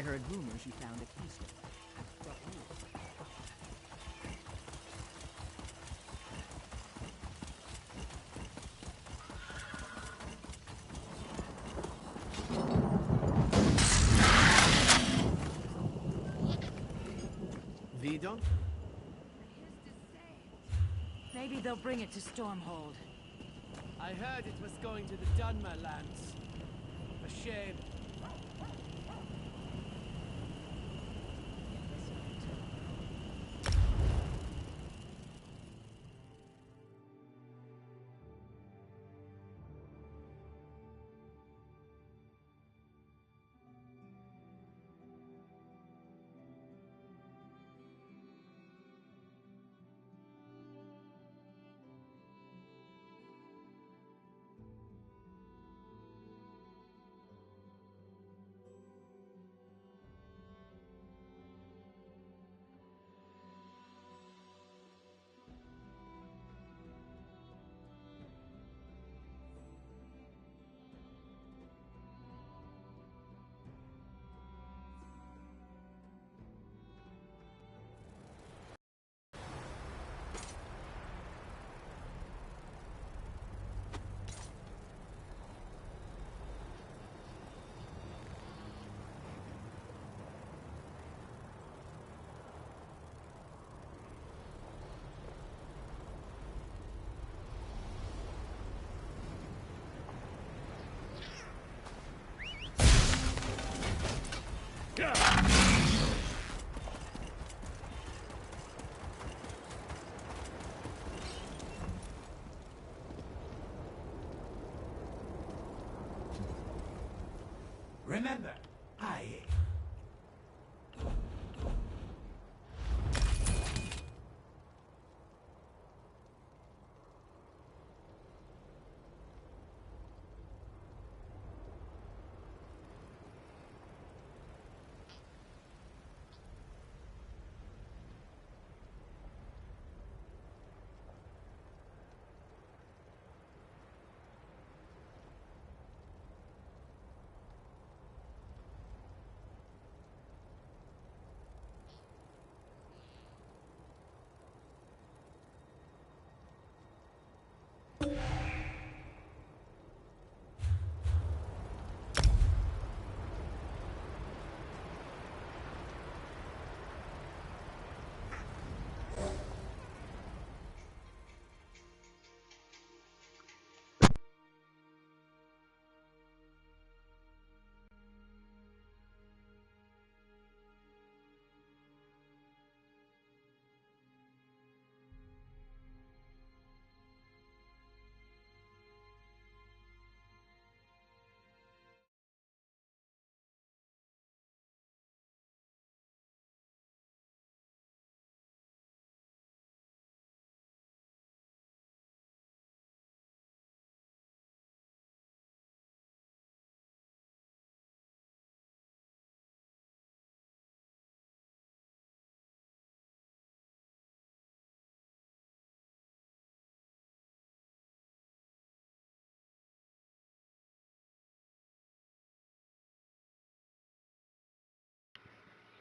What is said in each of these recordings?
I heard rumors you found a keystone. What Vidon? Maybe they'll bring it to Stormhold. I heard it was going to the Dunmer lands. A shame. Remember, I...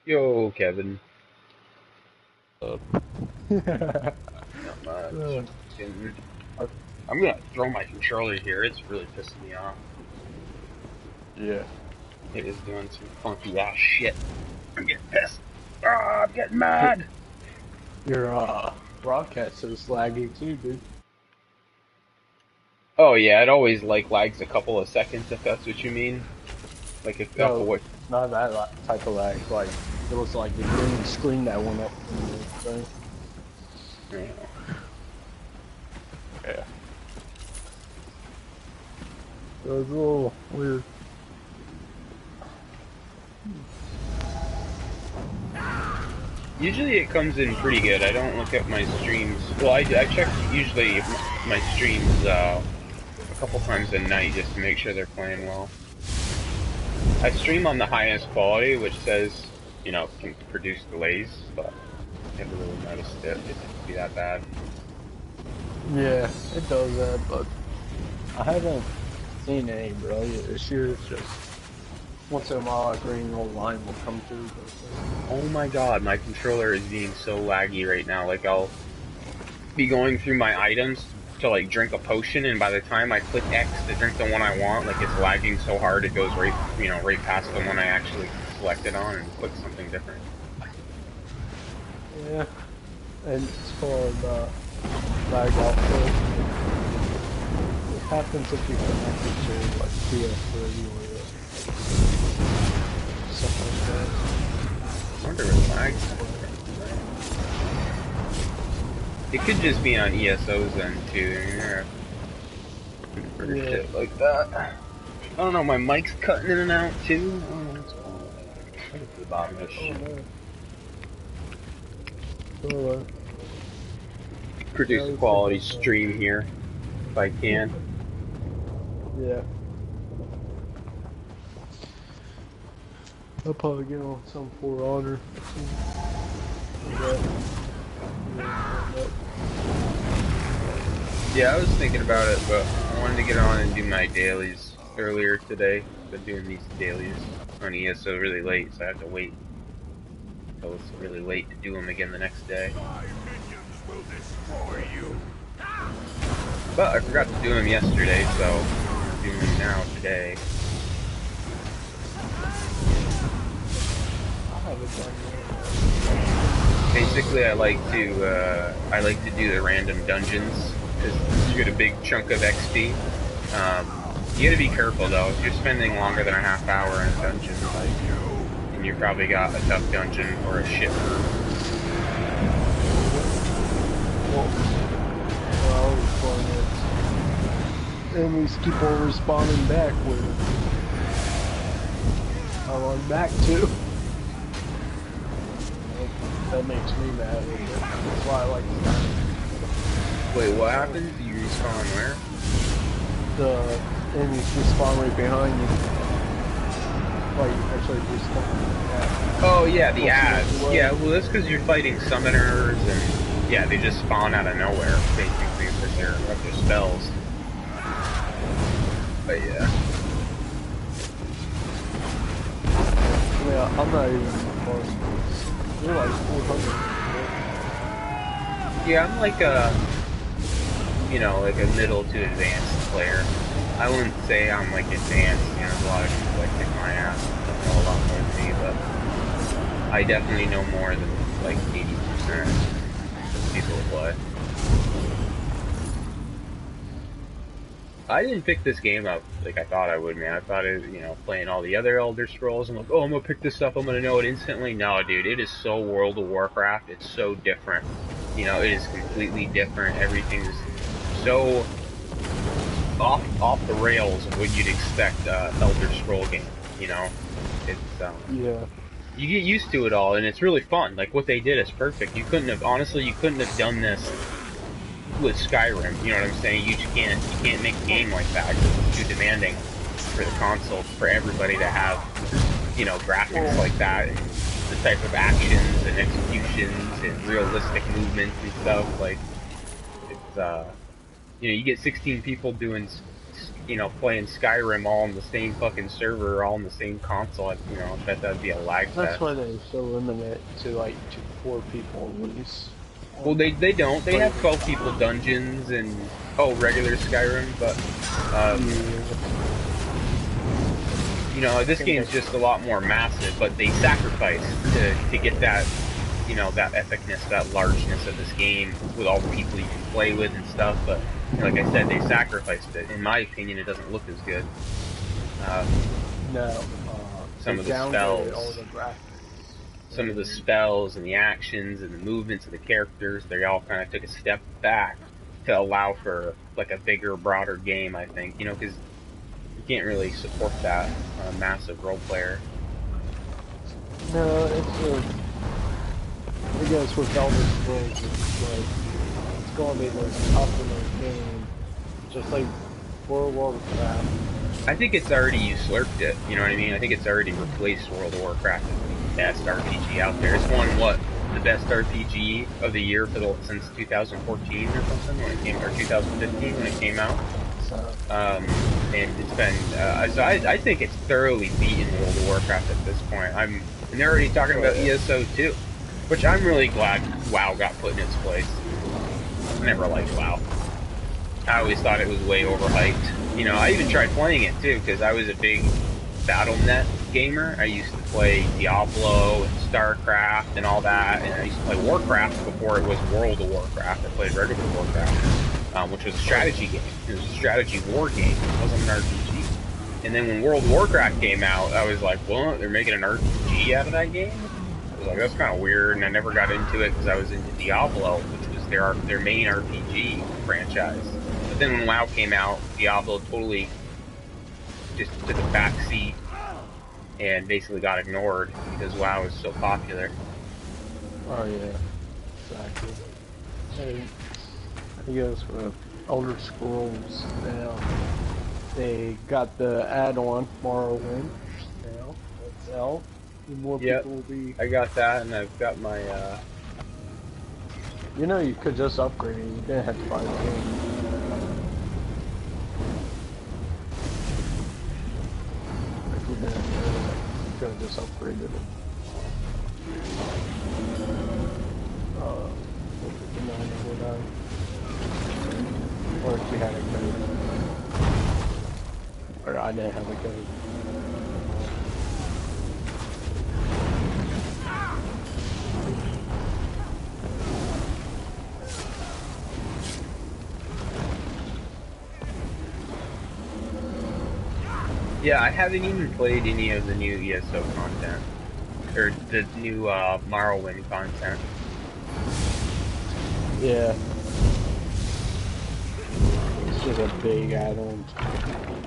Yo, Kevin. Yeah. Not much. I'm gonna throw my controller here. It's really pissing me off. Yeah. It is doing some funky ass shit. I'm getting pissed. Ah, I'm getting mad. Your broadcast is laggy too, dude. Oh yeah, it always like lags a couple of seconds if that's what you mean. Like a couple No, what? not that type of lag. Like it was like the green screen that went up. Thing. Yeah. Yeah. It was a little weird. Usually it comes in pretty good. I don't look at my streams. Well, I check usually my streams a couple times a night just to make sure they're playing well. I stream on the highest quality, which says, you know, can produce delays, but I never really noticed it. It didn't be that bad. Yeah, it does that, but I haven't seen any, bro. This year it's just once in a while, a green old line will come through. Oh my god, my controller is being so laggy right now. Like, I'll be going through my items to, like, drink a potion, and by the time I click X to drink the one I want, like, it's lagging so hard it goes right, you know, right past the one I actually selected on and click something different. Yeah, and it's called lag output. It happens if you connect it to like PS3 or something like that. I wonder if lags. It could just be on ESO's end too. Yeah. For shit like that. I don't know, my mic's cutting in and out too. I don't know what's going on. What is the bottom of this shit? Produce a quality stream here, if I can. Yeah. I'll probably get on some For Honor. Yeah, I was thinking about it, but I wanted to get on and do my dailies earlier today. Been doing these dailies on ESO really late, so I have to wait until it's really late to do them again the next day. But I forgot to do them yesterday, so I'm doing them now today. Basically, I like to do the random dungeons because you get a big chunk of XP. You gotta be careful though. If you're spending longer than a half hour in a dungeon, and you probably got a tough dungeon or a ship room. Well, enemies keep on respawning back with it. I'm on back too. That makes me mad a little bit. That's why I like that. Wait, what happens? You respawn where? The enemies respawn right behind you. Like, actually respawn. Yeah. Oh yeah, the ads. Yeah, well that's because you're fighting summoners and yeah, they just spawn out of nowhere, basically, because they're up their spells. But yeah. Yeah, I'm not even close. You're like 400. Yeah, I'm like a, you know, like a middle to advanced player. I wouldn't say I'm like advanced, you know, there's a lot of people like kick my ass, that know a lot more than me, but I definitely know more than like 80% of people who play. I didn't pick this game up like I thought I would, man. I thought it, you know, playing all the other Elder Scrolls, I'm like, oh, I'm gonna pick this up, I'm gonna know it instantly. No, dude, it is so World of Warcraft, it's so different. You know, it is completely different. Everything's so off the rails of what you'd expect Elder Scroll game, you know? It's, yeah. You get used to it all, and it's really fun. Like, what they did is perfect. You couldn't have, honestly, you couldn't have done this with Skyrim, you know what I'm saying? You just can't make a game like that because it's too demanding for the console, for everybody to have, you know, graphics like that, and the type of actions and executions and realistic movements and stuff. Like, it's, you know, you get 16 people doing, you know, playing Skyrim all on the same fucking server, all on the same console. You know, I bet that'd be a lag fest. That's why they so limit it to like 4 people at least. Well, they don't. They have 12 people dungeons and regular Skyrim, but you know, this game's just a lot more massive. But they sacrifice to get that, you know, that epicness, that largeness of this game with all the people you can play with and stuff. But like I said, they sacrificed it. In my opinion, it doesn't look as good. No. Some of the spells. Some of the spells and the actions and the movements of the characters, they all kind of took a step back to allow for like a bigger, broader game, I think, you know, because you can't really support that massive role player. No, it's I guess with Elder Scrolls, it's like, it's gonna be this popular game, just like World of Warcraft. I think it's already usurped it, you know what I mean? I think it's already replaced World of Warcraft as the best RPG out there. It's won, the best RPG of the year since 2014 or something, when it came, or 2015 when it came out. And it's been, so I think it's thoroughly beaten World of Warcraft at this point. And they're already talking about ESO too, which I'm really glad WoW got put in its place. I never liked WoW. I always thought it was way overhyped. You know, I even tried playing it too, because I was a big BattleNet gamer. I used to play Diablo and StarCraft and all that, and I used to play Warcraft before it was World of Warcraft. I played regular Warcraft, which was a strategy game. It was a strategy war game. It wasn't an RPG. And then when World of Warcraft came out, I was like, well, they're making an RPG out of that game? I was like, that's kind of weird, and I never got into it because I was into Diablo, which was their main RPG franchise. But then when WoW came out, Diablo totally just took a back seat and basically got ignored because WoW is so popular. Oh yeah, exactly. Hey, I guess for Elder Scrolls now, they got the add-on Morrowind now. That's out. More people will be. I got that, and I've got my. You know, you could just upgrade it. You didn't have to buy the game. If you didn't, you could have just upgraded it. Or if you had a code. Or I didn't have a code. Yeah, I haven't even played any of the new ESO content. Or the new Morrowind content. Yeah. It's just a big add-on.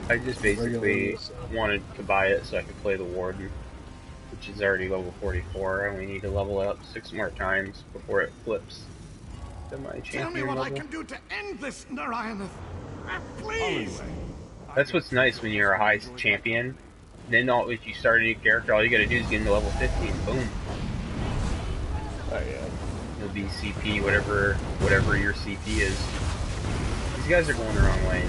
I just basically wanted to buy it so I could play the Warden, which is already level 44. I only need to level it up 6 more times before it flips to my champion Tell me what level. I can do to end this, Narayanth. Please. That's what's nice when you're a high champion. Then if you start a new character, all you gotta do is get into level 50 and boom. Oh yeah. You'll be CP, whatever your CP is. These guys are going the wrong way.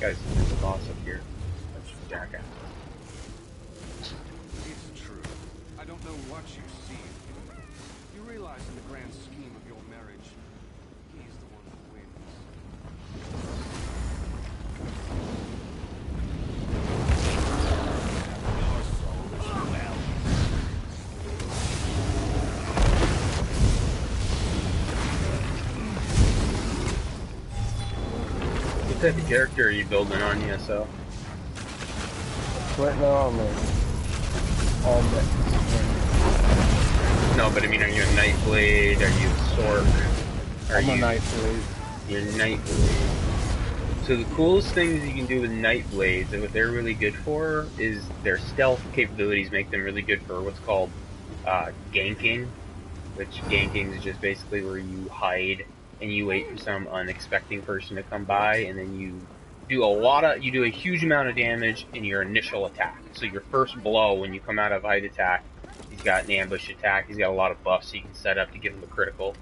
Guys, there's a boss up here. That's jackass. It's true. I don't know what you see. You realize in the grand scheme of your marriage, he's the one who wins. What type of character are you building on ESO? Right now I'm all mixed. No, but I mean, are you a Nightblade? Are you a Sork? I'm a Nightblade. You're a Nightblade. So the coolest things you can do with Nightblades, and what they're really good for, is their stealth capabilities make them really good for what's called ganking, which ganking is just basically where you hide and you wait for some unexpected person to come by, and then you do a huge amount of damage in your initial attack. So your first blow when you come out of hide attack, he's got an ambush attack, he's got a lot of buffs you can set up to give him a critical.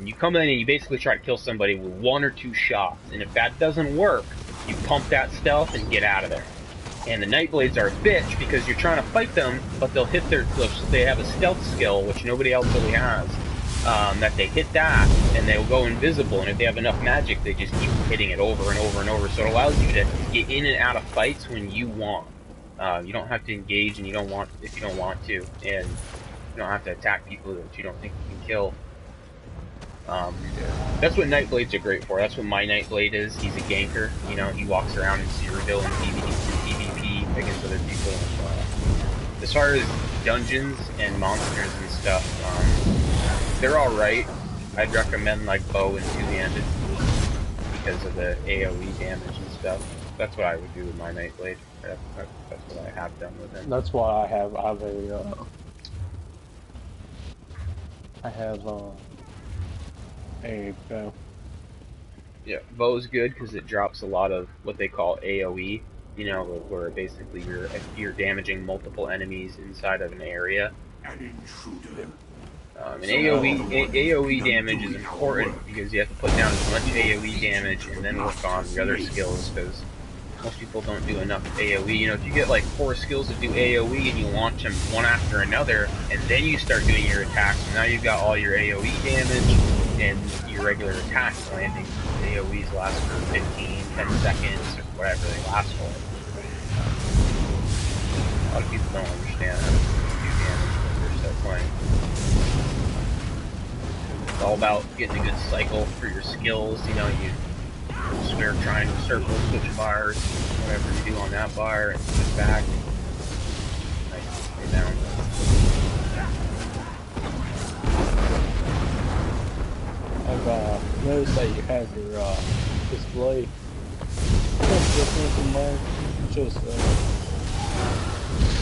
You come in and you basically try to kill somebody with 1 or 2 shots, and if that doesn't work, you pump that stealth and get out of there. And the Nightblades are a bitch because you're trying to fight them, but they'll hit they have a stealth skill, which nobody else really has. That they hit that, and they'll go invisible, and if they have enough magic, they just keep hitting it over and over and over, so it allows you to get in and out of fights when you want. You don't have to engage if you don't want to, and you don't have to attack people that you don't think you can kill. That's what Nightblades are great for. That's what my Nightblade is. He's a ganker. You know, he walks around in Cyrodiil and PvP against other people. As far as dungeons and monsters and stuff, they're alright. I'd recommend like bow and two-handed because of the AoE damage and stuff. That's what I would do with my Nightblade. That's what I have done with it. That's why I have a bow. Yeah, bow's good because it drops a lot of what they call AoE. You know, where basically you're damaging multiple enemies inside of an area. An intruder. And AoE damage is important because you have to put down as much AoE damage and then work on the other skills, because most people don't do enough AoE. You know, if you get like 4 skills that do AoE and you launch them one after another, and then you start doing your attacks, now you've got all your AoE damage and your regular attacks landing. AoEs last for 15, 10 seconds, or whatever they last for. A lot of people don't understand how to do damage when they're still playing. It's all about getting a good cycle for your skills. You know, you square, triangle, circle, switch bars, whatever you do on that bar, and switch back. Nice, stay down. I've noticed that you have your display just different from mine. Just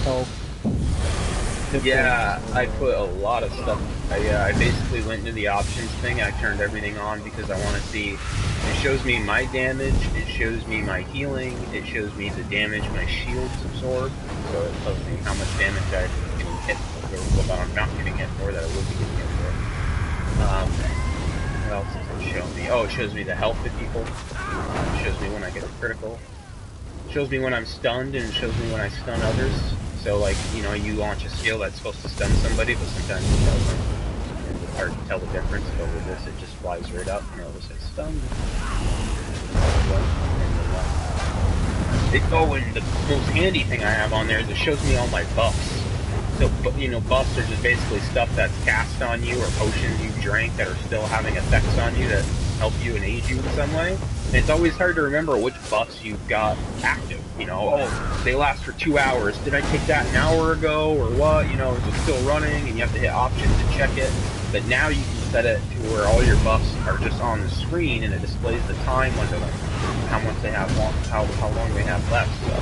health. Yeah, I put a lot of stuff. I basically went into the options thing. I turned everything on because I want to see. It shows me my damage. It shows me my healing. It shows me the damage my shields absorb. So it tells me how much damage I'm getting hit for, what I'm not getting hit for, that I would be getting hit for. What else does it show me? Oh, it shows me the health of people. It shows me when I get a critical. It shows me when I'm stunned, and it shows me when I stun others. So, like, you know, you launch a skill that's supposed to stun somebody, but sometimes it doesn't. And it's hard to tell the difference, but with this, it just flies right up, and it'll say stunned. Oh, and the most handy thing I have on there is it shows me all my buffs. So, you know, buffs are just basically stuff that's cast on you, or potions you drank that are still having effects on you to help you and aid you in some way. And it's always hard to remember which buffs you've got active. You know, oh, they last for 2 hours. Did I take that an hour ago, or what? You know, is it still running? And you have to hit options to check it. But now you can set it to where all your buffs are just on the screen, and it displays the time under them, how much they have, how long they have left. So,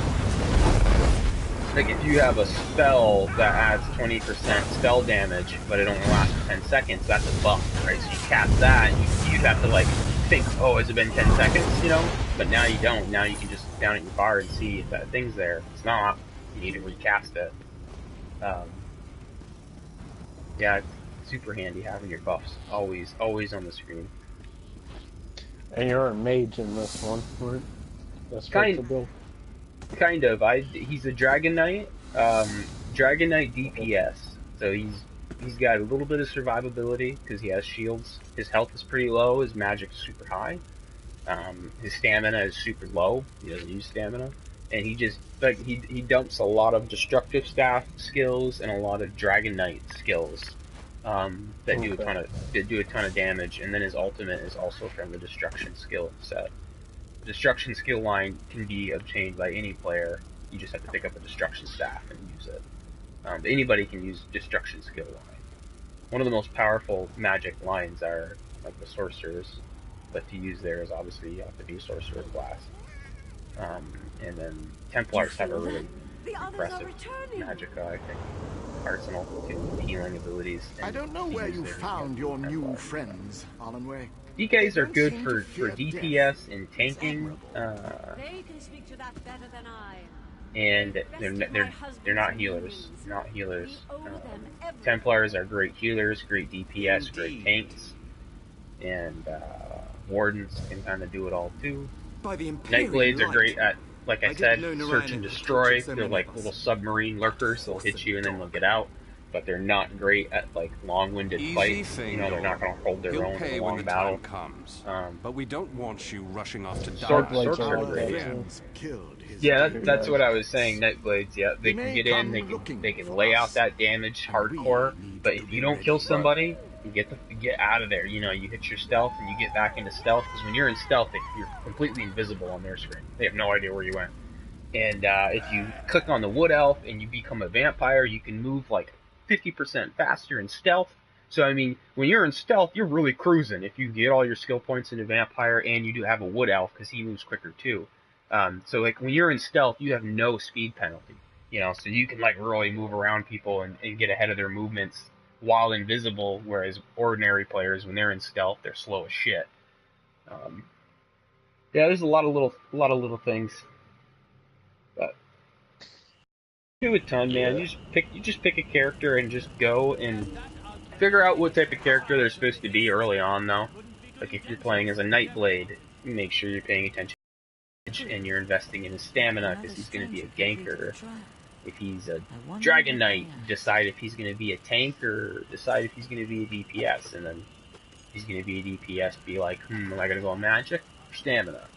like if you have a spell that adds 20% spell damage, but it only lasts for 10 seconds, that's a buff, right? So you cast that, and you'd have to like think, oh, has it been 10 seconds? You know. But now you don't. Now you can just look down at your bar and see if that thing's there. If it's not, you need to recast it. Yeah, it's super handy having your buffs always on the screen. And you're a mage in this one, right? That's Kind of. He's a Dragon Knight. Dragon Knight DPS. So he's got a little bit of survivability because he has shields. His health is pretty low. His magic's super high. His stamina is super low. He doesn't use stamina, and he just like he dumps a lot of destructive staff skills and a lot of Dragon Knight skills that do a ton of damage. And then his ultimate is also from the destruction skill set. The destruction skill line can be obtained by any player. You just have to pick up a destruction staff and use it. But anybody can use destruction skill line. One of the most powerful magic lines are like the sorcerers. But to use there is obviously you have to be sorcerer class. And then Templars have a really impressive magic, I think, arsenal to healing abilities. I don't know where you found your new friends, Alanway. DKs are good for DPS and tanking. They can speak to that better than I. And they're not healers. Not healers. Templars are great healers, great DPS, great tanks, and Wardens can kind of do it all too. Nightblades are great at, like I said, search and destroy. They're like little submarine lurkers. They'll hit you and then they'll get out. But they're not great at like long-winded fights. You know, they're not going to hold their own in a long battle. But we don't want you rushing off to die. Swords are great. Yeah, that's what I was saying. Nightblades, yeah, they can get in, they can lay out that damage hardcore. But if you don't kill somebody, you get out of there. You know, you hit your stealth and you get back into stealth, because when you're in stealth, you're completely invisible on their screen. They have no idea where you went. And if you click on the Wood Elf and you become a vampire, you can move like 50% faster in stealth. So I mean, when you're in stealth, you're really cruising if you get all your skill points into vampire, and you do have a Wood Elf because he moves quicker too. So like when you're in stealth, you have no speed penalty. You know, so you can like really move around people and get ahead of their movements while invisible, whereas ordinary players, when they're in stealth, they're slow as shit. Yeah, there's a lot of little things, but do a ton, man. You just pick a character and just go and Figure out what type of character they're supposed to be early on, though. Like if you're playing as a Nightblade, make sure you're paying attention and you're investing in his stamina because he's going to be a ganker. If he's a Dragon Knight, decide if he's going to be a tank or decide if he's going to be a DPS. And then if he's going to be a DPS, be like, am I going to go magic or stamina?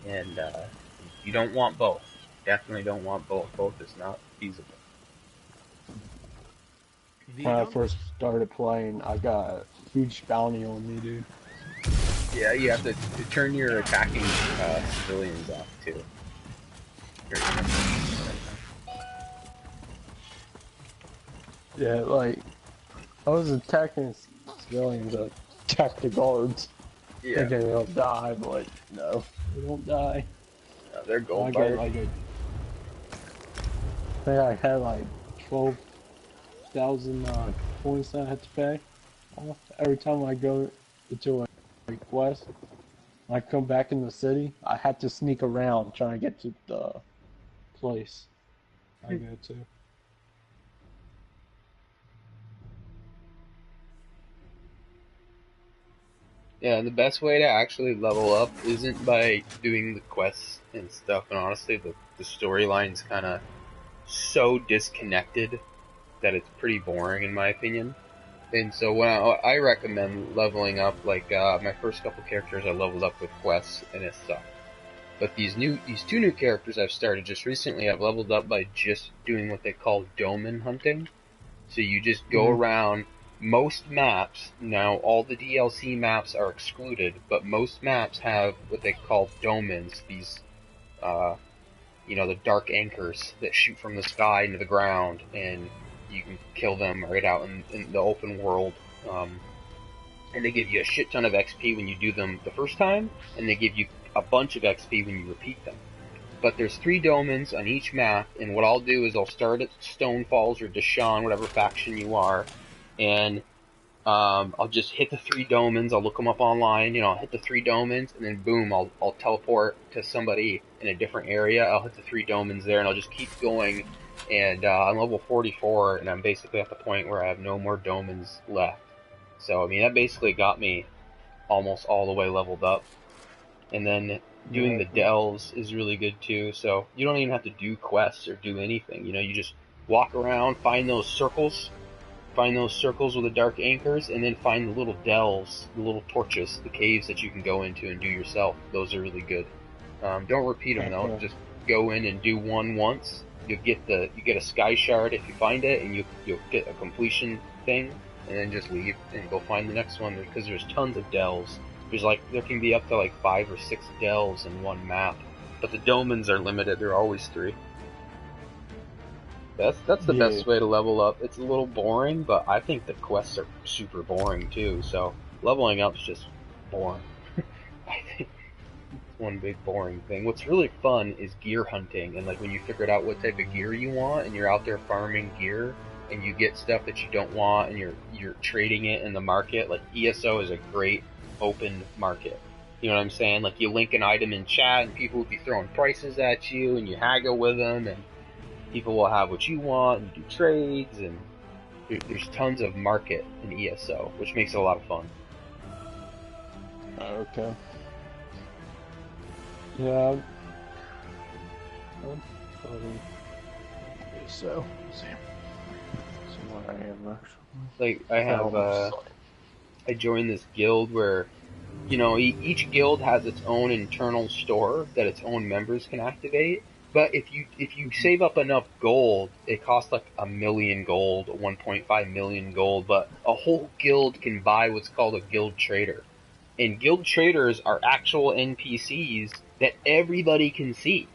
And you don't want both. Definitely don't want both. Both is not feasible. When I first started playing, I got a huge bounty on me, dude. Yeah, you have to turn your attacking civilians off, too. Yeah, like, I was attacking civilians, I attacked the guards. Yeah. Thinking they'll die, but like, no, they don't die. No, they're gold I bars. think I had like 12,000 points that I had to pay. Every time I go into a quest, when I come back in the city, I had to sneak around trying to get to the place I go to. Yeah, the best way to actually level up isn't by doing the quests and stuff, and honestly, the storyline's kind of so disconnected that it's pretty boring in my opinion. And so when I recommend leveling up, like my first couple characters I leveled up with quests, and it sucked. But these two new characters I've started just recently, I've leveled up by just doing what they call domain hunting. So you just go around most maps. Now all the DLC maps are excluded, but most maps have what they call domains. These, the dark anchors that shoot from the sky into the ground, and you can kill them right out in the open world. And they give you a shit ton of XP when you do them the first time, and they give you a bunch of XP when you repeat them. But there's 3 domains on each map, and what I'll do is I'll start at Stonefalls or Deshaun, whatever faction you are, and I'll just hit the 3 domains. I'll look them up online. I'll hit the 3 domains, and then boom, I'll teleport to somebody in a different area. I'll hit the 3 domains there, and I'll just keep going. And I'm level 44, and I'm basically at the point where I have no more domains left. So I mean, that basically got me almost all the way leveled up. And then doing the delves is really good too. So you don't even have to do quests or do anything. You just walk around, find those circles. Find those circles with the dark anchors, and then find the little delves, the little torches, the caves that you can go into and do yourself. Those are really good. Don't repeat them though. Just go in and do one once. You get a sky shard if you find it, and you'll get a completion thing, and then just leave and go find the next one, because there's tons of delves. There can be up to like 5 or 6 delves in one map, but the domains are limited. They're always 3. That's the best way to level up. It's a little boring, but I think the quests are super boring too, so leveling up's just boring. I think it's one big boring thing. What's really fun is gear hunting, and like when you figured out what type of gear you want, and you're out there farming gear, and you get stuff that you don't want, and you're trading it in the market. Like ESO is a great open market. You know what I'm saying? Like you link an item in chat, and people will be throwing prices at you, and you haggle with them, and people will have what you want and do trades, and there's tons of market in ESO, which makes it a lot of fun. Okay. Yeah. So, where I am actually. Like I have, I joined this guild where, each guild has its own internal store that its own members can activate. But if you save up enough gold, it costs like 1 million gold, 1.5 million gold, but a whole guild can buy what's called a guild trader. And guild traders are actual NPCs that everybody can see.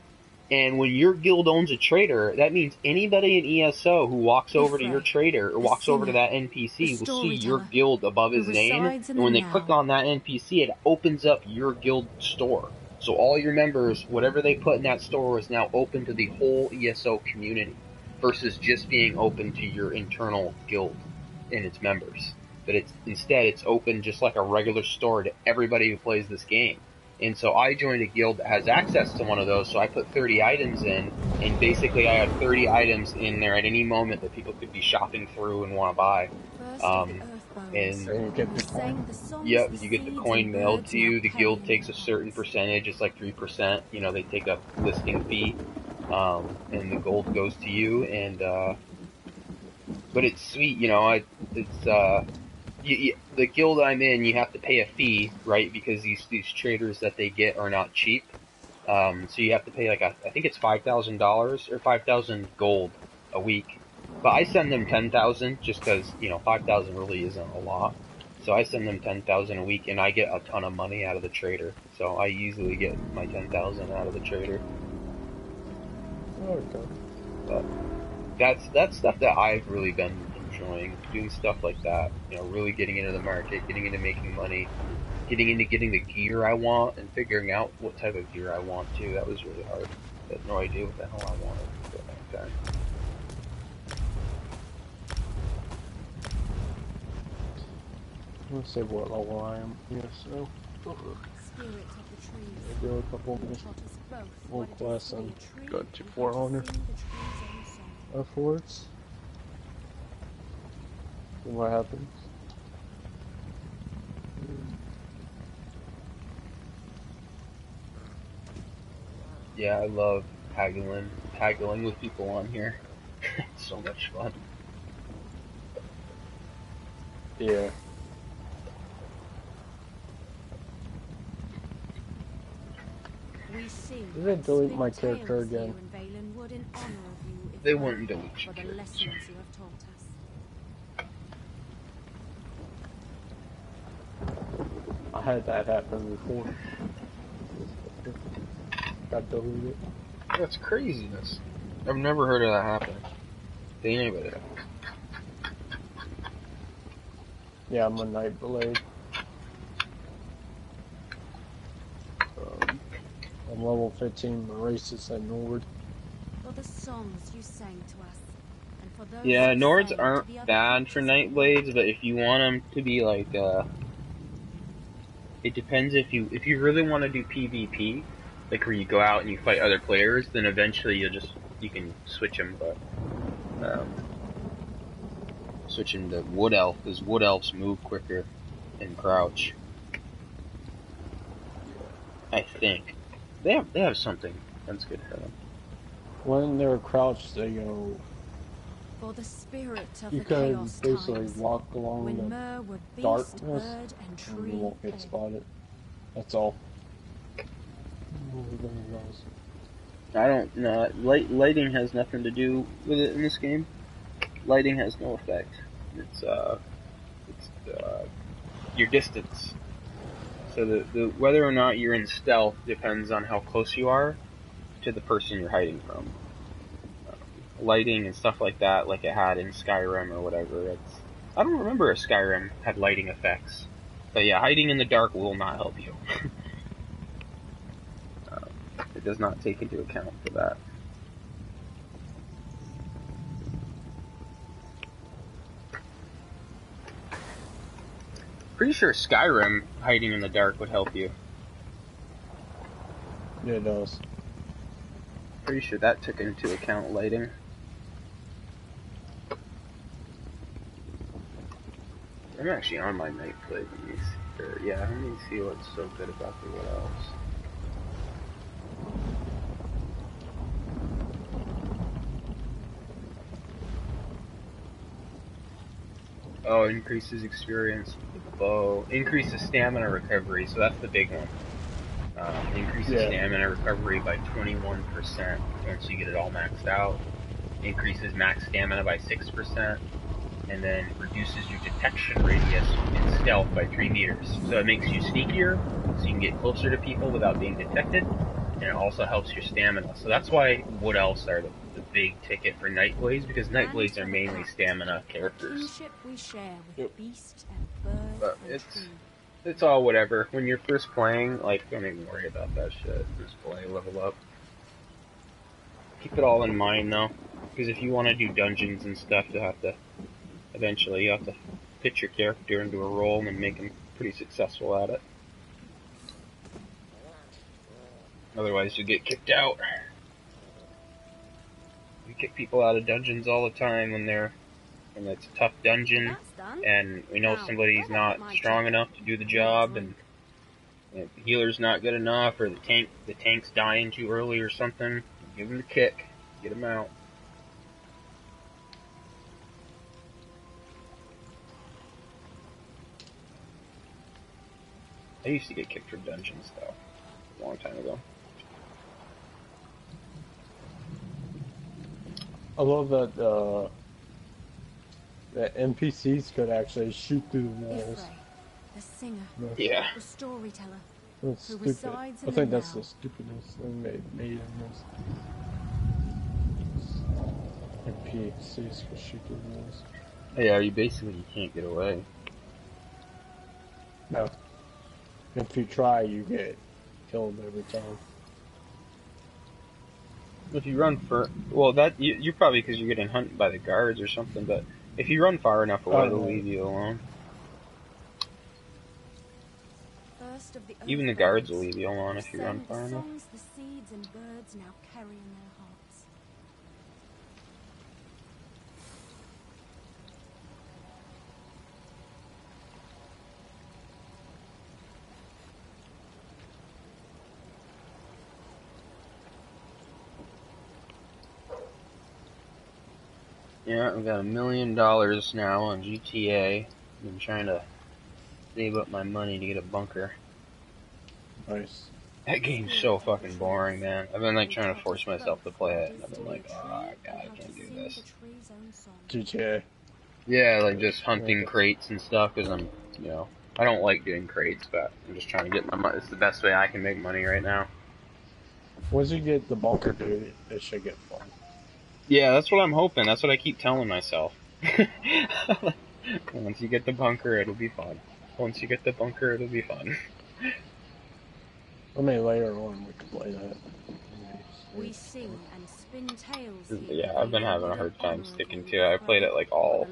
And when your guild owns a trader, that means anybody in ESO who walks over to your trader or walks over to that NPC will see your guild above his name. And when they click on that NPC, it opens up your guild store. So all your members, whatever they put in that store, is now open to the whole ESO community, versus just being open to your internal guild and its members. But instead it's open just like a regular store to everybody who plays this game. And so I joined a guild that has access to one of those, so I put 30 items in, and basically I had 30 items in there at any moment that people could be shopping through and want to buy. And So you get the coin. yep, you get the coin mailed to you. The guild takes a certain percentage, it's like 3%. You know, they take a listing fee, and the gold goes to you. And but it's sweet, you know. The guild I'm in, you have to pay a fee, right? Because these traders that they get are not cheap. So you have to pay like I think it's $5,000 or 5,000 gold a week. But I send them 10,000 just because, you know, 5,000 really isn't a lot. So I send them 10,000 a week, and I get a ton of money out of the trader. So I usually get my 10,000 out of the trader. Okay. But that's stuff that I've really been enjoying, doing stuff like that. You know, really getting into the market, getting into making money, getting into getting the gear I want, and figuring out what type of gear I want too. That was really hard. I had no idea what the hell I wanted for a long time. Let's see what level I am. Yes, so. I do a couple more quests and got to 400 afterwards. See what happens. Yeah, I love haggling with people on here. It's so much fun. Yeah. Did they delete my character again? They wouldn't delete your character. I had that happen before. Got deleted. That's craziness. I've never heard of that happening to anybody. Yeah, I'm a Night Blade. I'm level 15, my race is at Nord. For the songs you sang to us, and for those Yeah, who Nords sang aren't to the other bad for creatures Night Blades, but if you want them to be like, it depends if you really want to do PvP, like where you go out and you fight other players, then eventually you can switch them, but, switch them to Wood Elf, because Wood Elves move quicker and crouch. I think. They have something that's good for them. When they're crouched, they go. For the spirit of You the can chaos basically times, walk along when the Myr would beast, darkness, bird, and and tree you won't get egg. spotted. That's all. I don't know. Lighting has nothing to do with it in this game. Lighting has no effect. It's your distance. So the whether or not you're in stealth depends on how close you are to the person you're hiding from. Lighting and stuff like that, like it had in Skyrim or whatever. I don't remember if Skyrim had lighting effects, but yeah, hiding in the dark will not help you. It does not take into account for that. Pretty sure Skyrim hiding in the dark would help you. Yeah, it does. Pretty sure that took into account lighting. I'm actually on my Night Blade. Yeah, let me see what's so good about the Wood Elves. Oh, increases experience with the bow. Increases stamina recovery, so that's the big one. Increases stamina recovery by 21% once you get it all maxed out. Increases max stamina by 6%. And then reduces your detection radius in stealth by 3 meters. So it makes you sneakier, so you can get closer to people without being detected. And it also helps your stamina. So that's why Wood Elves are the big ticket for Night Blades, because Night Blades are mainly stamina characters. Friendship we share with beast and bird But and it's tree. it's all whatever. When you're first playing, like, don't even worry about that shit. Just play, level up. Keep it all in mind though, because if you want to do dungeons and stuff, you have to fit your character into a role and make him pretty successful at it. Otherwise, you get kicked out. We kick people out of dungeons all the time when it's a tough dungeon, That's done. and we know Now, somebody's where have I not put my strong jacket? enough to do the Needs job, work. and the healer's not good enough, or the tank's dying too early or something. Give him the kick, get him out. I used to get kicked from dungeons though, a long time ago. I love that NPCs could actually shoot through the walls. Ifray, the singer, Yeah. the storyteller. That's Who stupid. resides in I think the that's now. the stupidest thing they made in this. NPCs could shoot through the walls. Yeah, you can't get away. No. If you try, you get killed every time. If you run you're probably because you're getting hunted by the guards or something, but if you run far enough away, they'll leave you alone. First of the Even the earth guards will gods, leave you alone if you sang run the far enough. songs the seeds and birds now carry in their hearts. Yeah, we got $1 million now on GTA. I've been trying to save up my money to get a bunker. Nice. That game's so fucking boring, man. I've been like trying to force myself to play it, and I've been like, oh god, I can't do this. GTA. Yeah, like just hunting crates and stuff, because I don't like doing crates, but I'm just trying to get my money. It's the best way I can make money right now. Once you get the bunker, dude, it should get fun. Yeah, that's what I'm hoping. That's what I keep telling myself. Once you get the bunker, it'll be fun. Once you get the bunker, it'll be fun. I mean, later on we can play that. We sing and spin tales. Yeah, I've been having a hard time sticking to it. I played it like all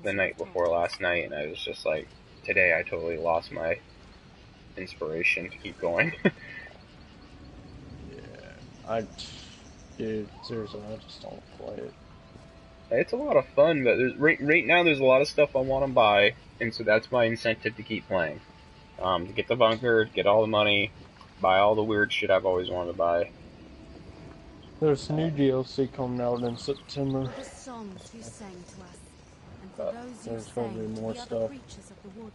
the night before last night, and I was just like, today I totally lost my inspiration to keep going. Dude, seriously, I just don't play it. It's a lot of fun, but right now there's a lot of stuff I want to buy, and so that's my incentive to keep playing. To get the bunker, get all the money, buy all the weird shit I've always wanted to buy. There's new DLC coming out in September. The songs you sang to us, and for those you There's gonna sang be to more the other stuff. creatures of the wood.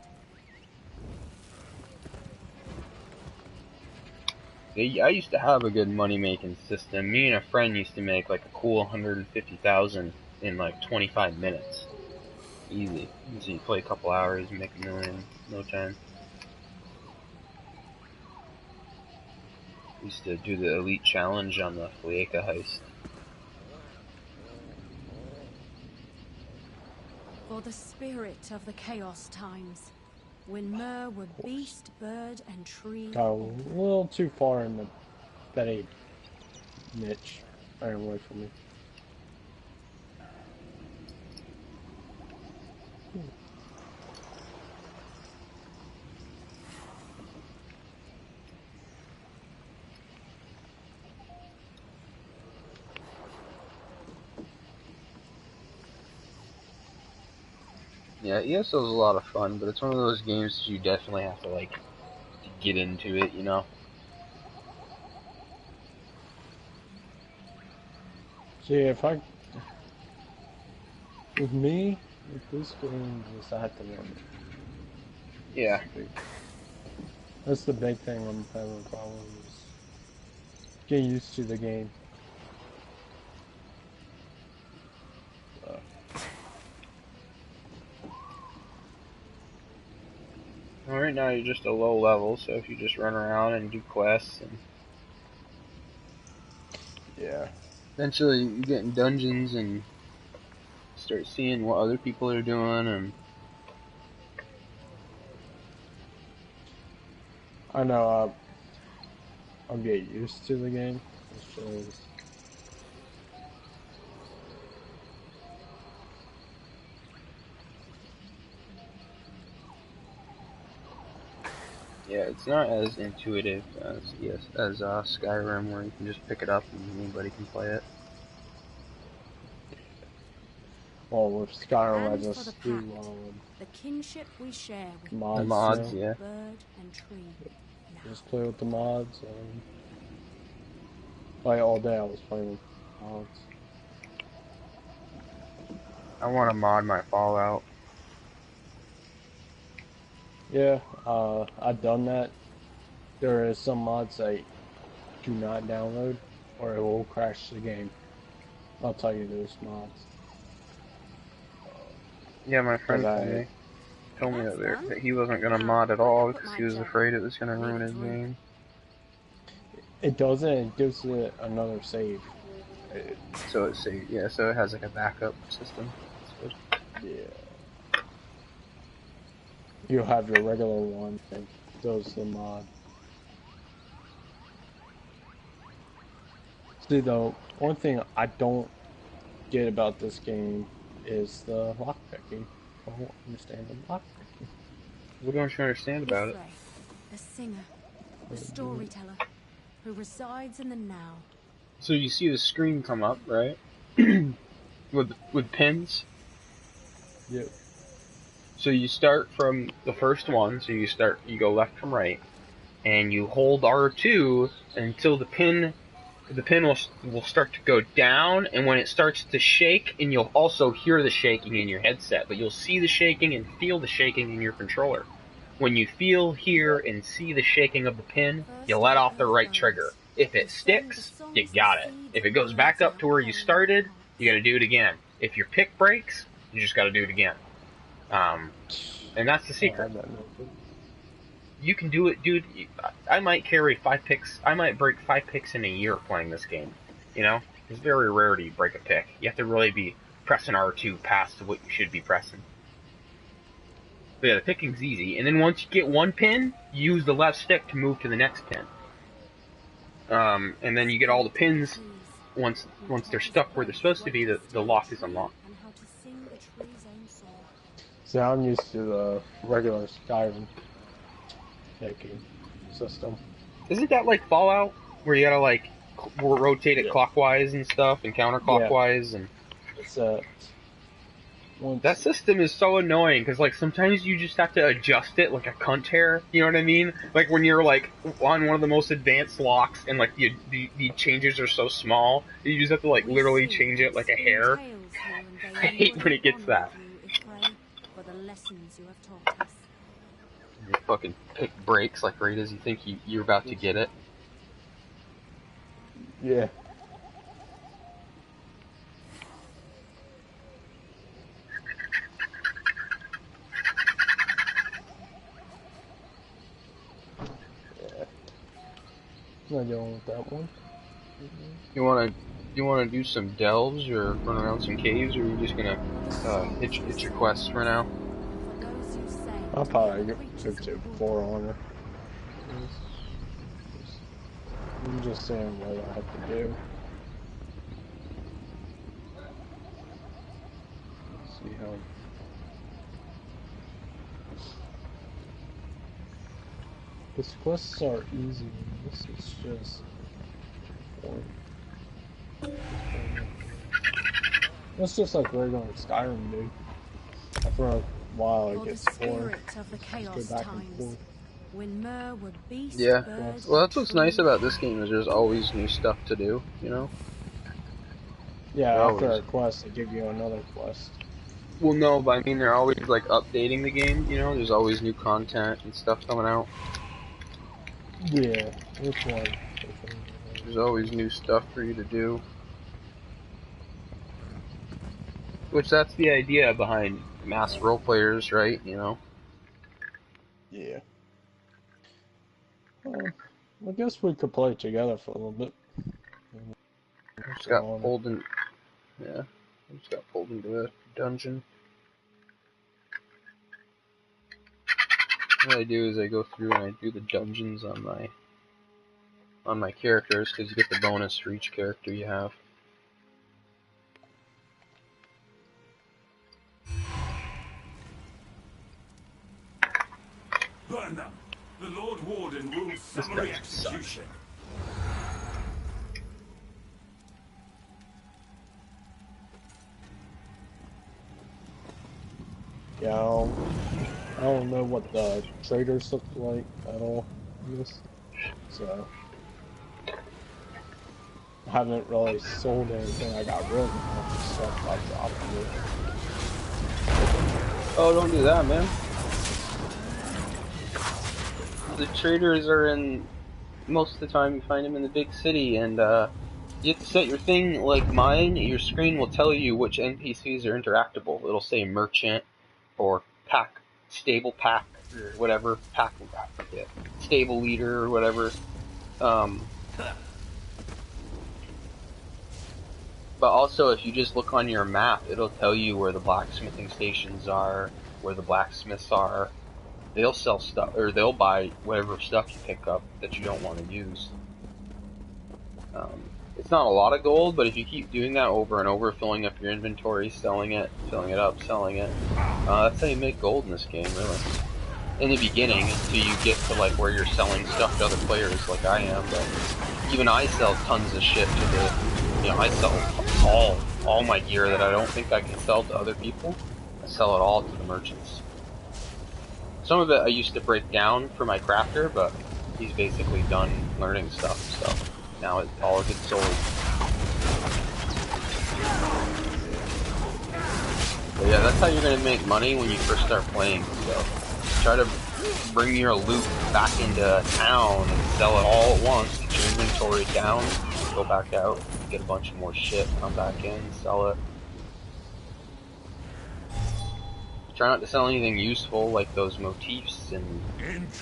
I used to have a good money-making system. Me and a friend used to make like a cool 150,000 in like 25 minutes. Easy. So you play a couple hours, you make $1 million, no time. Used to do the elite challenge on the Fleeca heist. For the spirit of the chaos times, when Mer were beast, bird, and tree. Got a little too far in the Betty niche. Ran away from me. Yeah, ESO is a lot of fun, but it's one of those games that you definitely have to like get into it, you know. See, with this game, I have to learn it. Yeah. That's the big thing I'm having a problem is getting used to the game. Well, right now you're just a low level, so if you just run around and do quests, and Yeah. eventually you get in dungeons and start seeing what other people are doing, and I know I'll get used to the game. It's just, Yeah, it's not as intuitive as Skyrim, where you can just pick it up and anybody can play it. Well, with Skyrim, I And for just the do pact, the kinship we share with The mods. mods, now. yeah. bird and tree. Now, Just play with the mods. Like all day, I was playing with mods. I want to mod my Fallout. Yeah, I've done that. There is some mods that do not download, or it will crash the game. I'll tell you those mods. Yeah, my friend But told me That's fun. that he wasn't gonna Now, mod at where all to put because my he was jug? afraid it was gonna Leave ruin it his through. game. it doesn't. It gives it another save. So so it has like a backup system. That's good. Yeah. You'll have your regular one that does the mod. See, though, one thing I don't get about this game is the lockpicking. I don't understand the lockpicking. What don't you understand about it? Ifrei, a singer, a storyteller, who resides in the now. So you see the screen come up, right? with pins. Yep. So you start from the first one. So you go left from right, and you hold R2 until the pin will start to go down, and when it starts to shake, and you'll also hear the shaking in your headset, but you'll see the shaking and feel the shaking in your controller. When you feel, hear, and see the shaking of the pin, you let off the right trigger. If it sticks, you got it. If it goes back up to where you started, you gotta do it again. If your pick breaks, you just gotta do it again. And that's the secret. You can do it, dude. I might carry 5 picks. I might break 5 picks in a year playing this game. You know, it's very rare to break a pick. You have to really be pressing R2 past what you should be pressing. But yeah, the picking's easy. And then once you get one pin, you use the left stick to move to the next pin. And then you get all the pins. Once they're stuck where they're supposed to be, the lock is unlocked. See, I'm used to the regular Skyrim picking system. Isn't that like Fallout, where you gotta like rotate it clockwise and stuff, and counterclockwise, and that system is so annoying because like sometimes you just have to adjust it like a cunt hair. You know what I mean? Like when you're like on one of the most advanced locks, and like the changes are so small, you just have to like literally change it like a hair. I hate when it gets that. Your fucking pick breaks like right as you think you're about to get it. Yeah. Not going with that one. You wanna do some delves or run around some caves, or are you just gonna hit your quests for now? I'll probably go to For Honor. I'm just saying what I have to do. Let's see how. These quests are easy. This is just. It's just like regular Skyrim, dude. After a while, it gets boring. Of the chaos times, when Mer would beast, Yeah. bird, Well, that's what's tree. nice about this game is there's always new stuff to do. You know. Yeah, after Always. a quest, they give you another quest. Well, no, but I mean they're always like updating the game. You know, there's always new content and stuff coming out. Yeah, which one? There's always new stuff for you to do. Which that's the idea behind mass role players, right? You know. Yeah. I guess we could play together for a little bit. I just got pulled in. Yeah, I just got pulled into a dungeon. What I do is I go through and I do the dungeons on my characters, because you get the bonus for each character you have. Burn them! The Lord Smooth summary execution. Yeah, I don't know what the traders look like at all in this, so I haven't really sold anything. I got rid of a bunch of stuff I dropped with. Oh, don't do that, man. The traders are in, most of the time you find them in the big city, and you have to set your thing like mine. Your screen will tell you which NPCs are interactable. It'll say merchant, or pack, stable pack, or whatever, pack, yeah, stable leader, or whatever. But also, if you just look on your map, it'll tell you where the blacksmithing stations are, where the blacksmiths are. They'll sell stuff, or they'll buy whatever stuff you pick up that you don't want to use. It's not a lot of gold, but if you keep doing that over and over, filling up your inventory, selling it up, selling it, that's how you make gold in this game, really. In the beginning, until you get to like where you're selling stuff to other players, like I am. But even I sell tons of shit to the, you know, I sell all my gear that I don't think I can sell to other people. I sell it all to the merchants. Some of it I used to break down for my crafter, but he's basically done learning stuff, so now it all gets sold. But yeah, that's how you're gonna make money when you first start playing. So try to bring your loot back into town and sell it all at once. Get your inventory down, go back out, get a bunch more shit, come back in, sell it. Try not to sell anything useful like those motifs and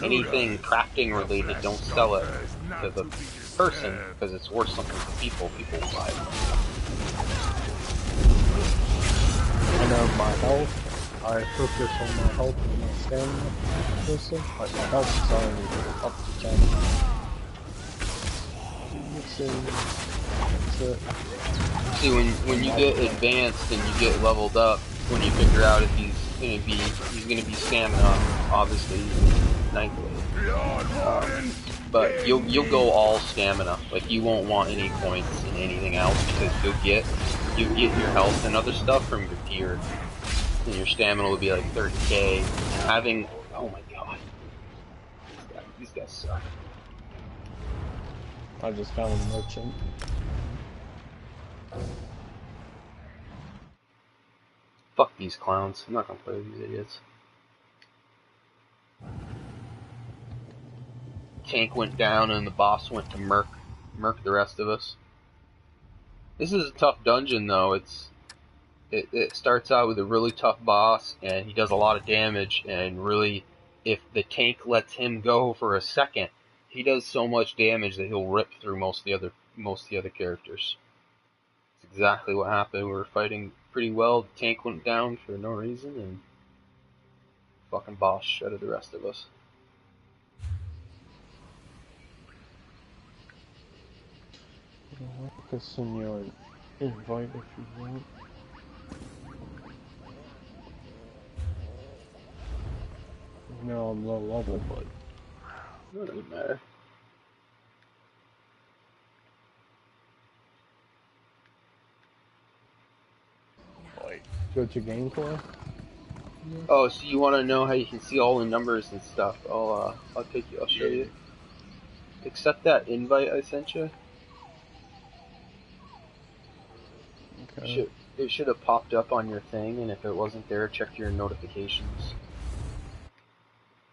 anything crafting related. Don't sell it to the person because it's worth something to people. People will buy it. I know my health. I focus on my health and my stamina mostly. Like my health is only up to 10. That's it. See, when you get advanced and you get leveled up, when you figure out if he's gonna be stamina, obviously nightly. But you'll go all stamina. Like you won't want any points in anything else because you get your health and other stuff from your gear. And your stamina will be like 30k. Having, oh my god, these guys suck. I just found a merchant. Fuck these clowns. I'm not gonna play with these idiots. Tank went down and the boss went to murk the rest of us. This is a tough dungeon though. It starts out with a really tough boss and he does a lot of damage, and really if the tank lets him go for a second, he does so much damage that he'll rip through most of the other characters. It's exactly what happened. We were fighting pretty well, the tank went down for no reason, and fucking boss shredded the rest of us. I can send you an invite if you want. No, I'm low level, but It doesn't matter. like go to gameplay. Oh, so you want to know how you can see all the numbers and stuff? I'll show you. Accept that invite I sent you. Okay. It should have popped up on your thing, and if it wasn't there, check your notifications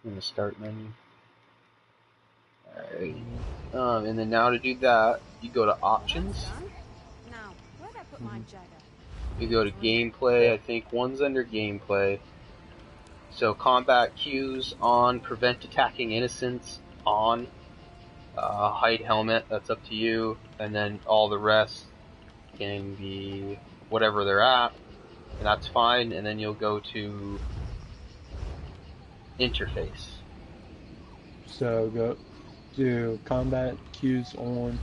in the start menu. Alright. And then now to do that, you go to options. Now, where'd I put my Jagger? You go to gameplay. I think one's under gameplay. So combat cues on, prevent attacking innocents on, hide helmet, that's up to you, and then all the rest can be whatever they're at, and that's fine. And then you'll go to interface. So go do combat cues on.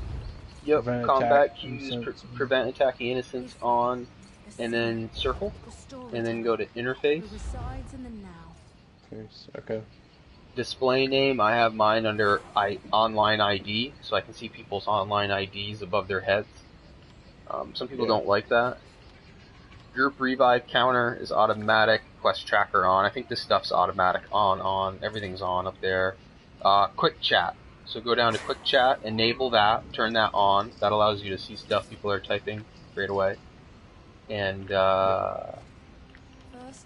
Yep, Prevent combat attack cues, innocents. prevent attacking innocents on, and then circle, and then go to interface. Who resides in the now. Okay. display name, I have mine under online ID, so I can see people's online IDs above their heads. Some people don't like that. Group revive counter is automatic. Quest tracker on. I think this stuff's automatic on. Everything's on up there. Quick chat. So go down to quick chat, enable that, turn that on. That allows you to see stuff people are typing straight away. And First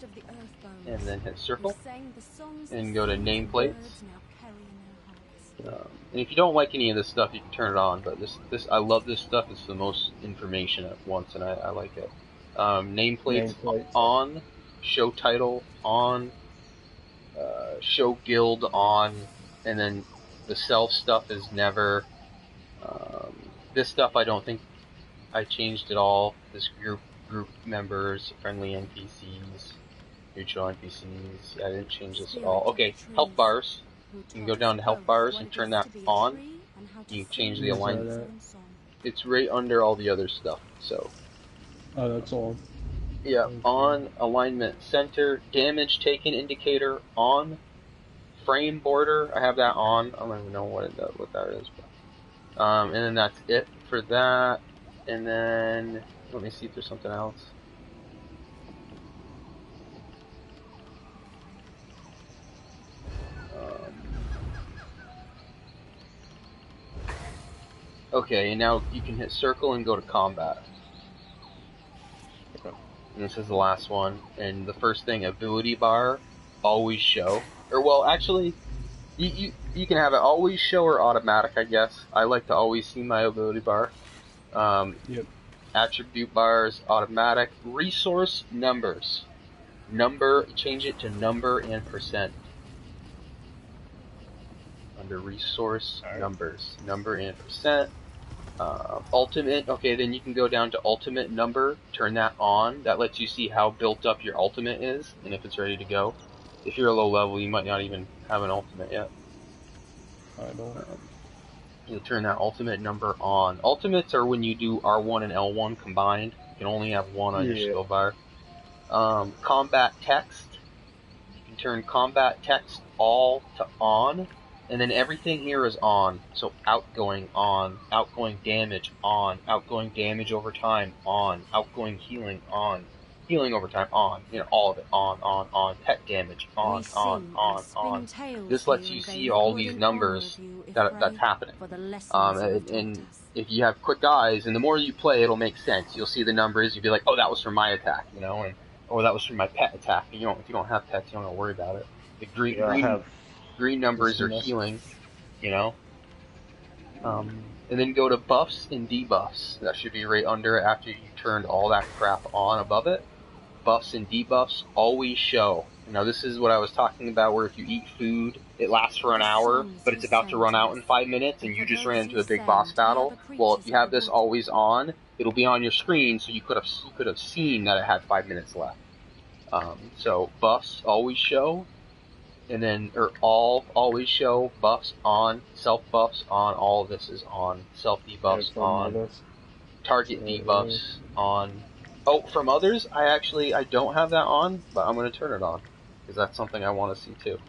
of the Earthbones, and then hit who circle sang the songs and of go to birds nameplates. now carry in their hearts. And if you don't like any of this stuff, you can turn it on. But this I love this stuff. It's the most information at once, and I like it. Nameplates on, show title on, show guild on, and then the self stuff is never. This stuff I don't think I changed at all. This group members, friendly NPCs, neutral NPCs. I didn't change this at all. Okay, health bars. You can go down to health bars and turn that on. You can change the alignment. It's right under all the other stuff. So. Oh, that's all. Yeah, on, alignment, center, damage taken indicator, on, frame border, I have that on. I don't even know what that is. But, and then that's it for that. And then, let me see if there's something else. Okay, and now you can hit circle and go to combat. And this is the last one. And the first thing, ability bar, always show. Or, well, actually, you can have it always show or automatic, I guess. I like to always see my ability bar. Yep. Attribute bars, automatic. Resource numbers. Number, change it to number and percent. Under resource numbers. Number and percent. Ultimate, okay, then you can go down to ultimate number, turn that on. That lets you see how built up your ultimate is, and if it's ready to go. If you're a low level, you might not even have an ultimate yet. I don't. You'll turn that ultimate number on. Ultimates are when you do R1 and L1 combined. You can only have one on your skill bar. Combat text. You can turn combat text all to on. And then everything here is on. So outgoing on, outgoing damage on, outgoing damage over time on, outgoing healing on, healing over time on. You know, all of it on. Pet damage on. This lets you see all these numbers that's happening. And if you have quick eyes, and the more you play, it'll make sense. You'll see the numbers. You'll be like, oh, that was from my attack, you know, and or that was from my pet attack. If you don't have pets, you don't have to worry about it. The green numbers are healing, you know. And then go to buffs and debuffs. That should be right under it after you turned all that crap on above it. Buffs and debuffs always show. Now this is what I was talking about, where if you eat food, it lasts for an hour, but it's about to run out in 5 minutes, and you just ran into a big boss battle. Well, if you have this always on, it'll be on your screen, so you could have seen that it had 5 minutes left. So buffs always show. And then, all always show, buffs on, self buffs on, all of this is on, self debuffs on, target debuffs on. Oh, from others, I don't have that on, but I'm going to turn it on, because that's something I want to see too.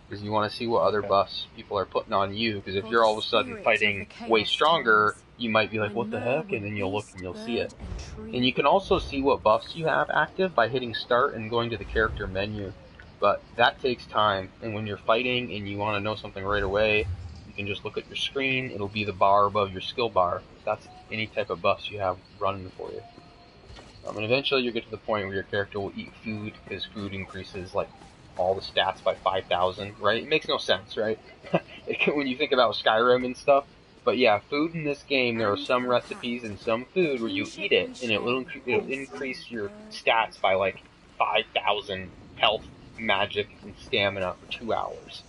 Because you want to see what other buffs people are putting on you, because if you're all of a sudden fighting way stronger, you might be like, what the heck, and then you'll look and you'll see it. And you can also see what buffs you have active by hitting start and going to the character menu. But that takes time, and when you're fighting and you want to know something right away, you can just look at your screen. It'll be the bar above your skill bar. That's any type of buffs you have running for you. And eventually you'll get to the point where your character will eat food, because food increases like all the stats by 5,000, right? It makes no sense, right? When you think about Skyrim and stuff. But yeah, food in this game, there are some recipes and some food where you eat it, and it'll increase your stats by like 5,000 health, magic, and stamina for 2 hours.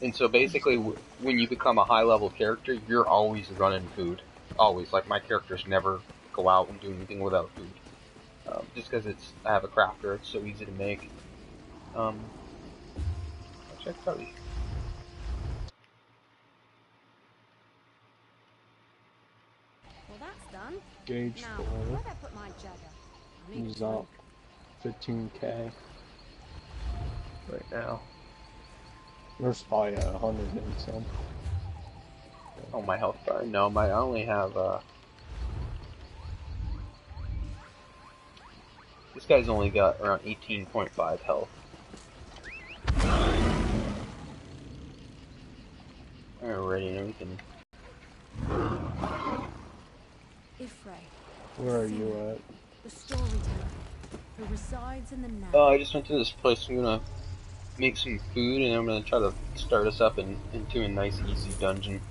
And so basically, when you become a high-level character, you're always running food. Always. Like, my characters never go out and do anything without food. Just because I have a crafter, it's so easy to make. I'll check Cody. Well, that's done. Gauge Now, 4. where'd I put my jagger? I need He's to up 15k right now. Yours probably at 100 and some. Oh, my health bar. No, I only have, this guy's only got around 18.5 health. Alrighty, now we can... Ifray, Where are you at? the storyteller, who resides in the now. Oh, I just went to this place. I'm gonna make some food, and I'm gonna try to start us up into a nice, easy dungeon.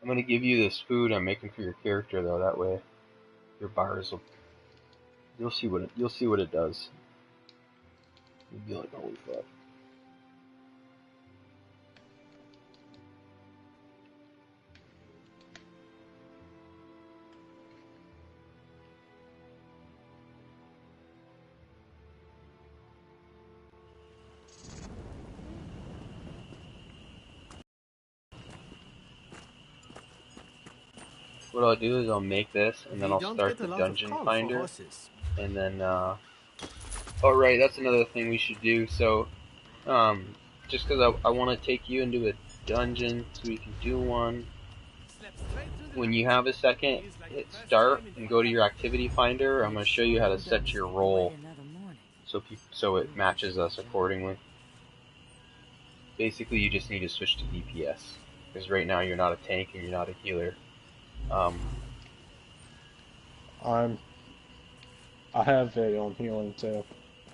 I'm gonna give you this food I'm making for your character, though. That way, your bars will. You'll see what it does. You'll be like, holy fuck. What I'll do is I'll make this, and then I'll start the dungeon finder, and then, oh right, that's another thing we should do, so, just because I want to take you into a dungeon so we can do one, when you have a second, hit start, and go to your activity finder. I'm going to show you how to set your role, so it matches us accordingly. Basically, you just need to switch to DPS, because right now you're not a tank and you're not a healer. I have it on healing too.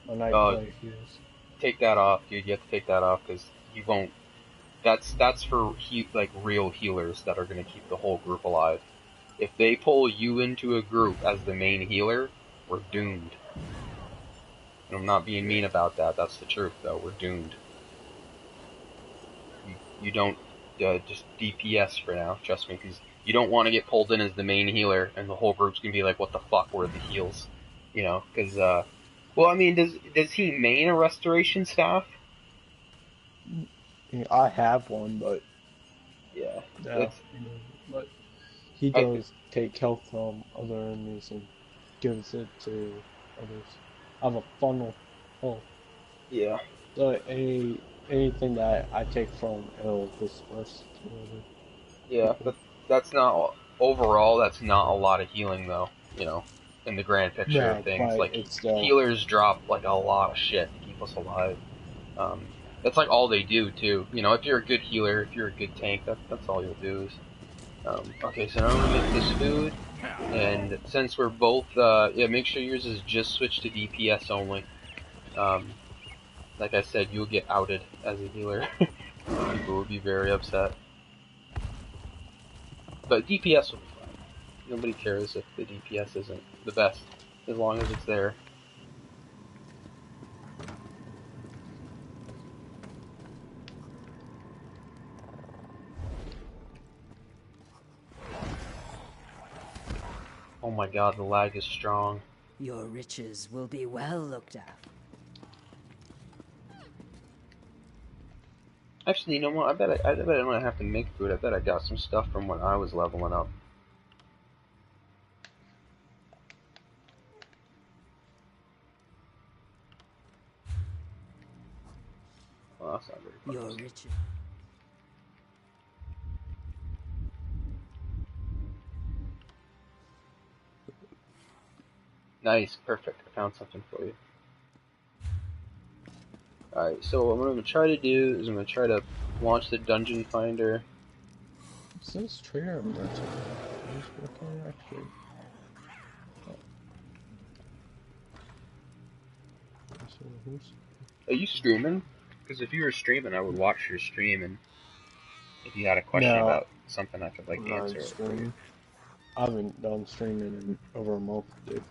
When I play heals. Take that off, dude. You have to take that off because you won't. That's for like real healers that are gonna keep the whole group alive. If they pull you into a group as the main healer, we're doomed. And I'm not being mean about that. That's the truth, though. We're doomed. You don't just DPS for now. Trust me, because you don't want to get pulled in as the main healer, and the whole group's gonna be like, "What the fuck? We're the heals," you know? Because, well, I mean, does he main a restoration staff? I have one, but yeah, but he does take health from other enemies and gives it to others. I have a funnel. Oh, yeah. So anything that I take from, it'll disperse to other. Yeah, but that's not overall. That's not a lot of healing, though. You know, in the grand picture of things, like healers drop like a lot of shit to keep us alive. That's like all they do too. You know, if you're a good healer, if you're a good tank, that's all you'll do is. Okay, so now I'm gonna make this food, and since we're both, yeah, make sure yours is just switched to DPS only. Like I said, you'll get outed as a healer. People will be very upset. But DPS will be fine. Nobody cares if the DPS isn't the best, as long as it's there. Oh my god, the lag is strong. Your riches will be well looked after. Actually, you know what? I bet I don't have to make food. I bet I got some stuff from when I was leveling up. Well, that's not very close. Your riches. Nice, perfect. I found something for you. Alright, so what I'm going to try to do is I'm going to try to launch the dungeon finder. It says trader merchant. Who's working actually? Are you streaming? Because if you were streaming, I would watch your stream, and if you had a question about something, I could like answer it for you. I haven't done streaming in over a month, dude.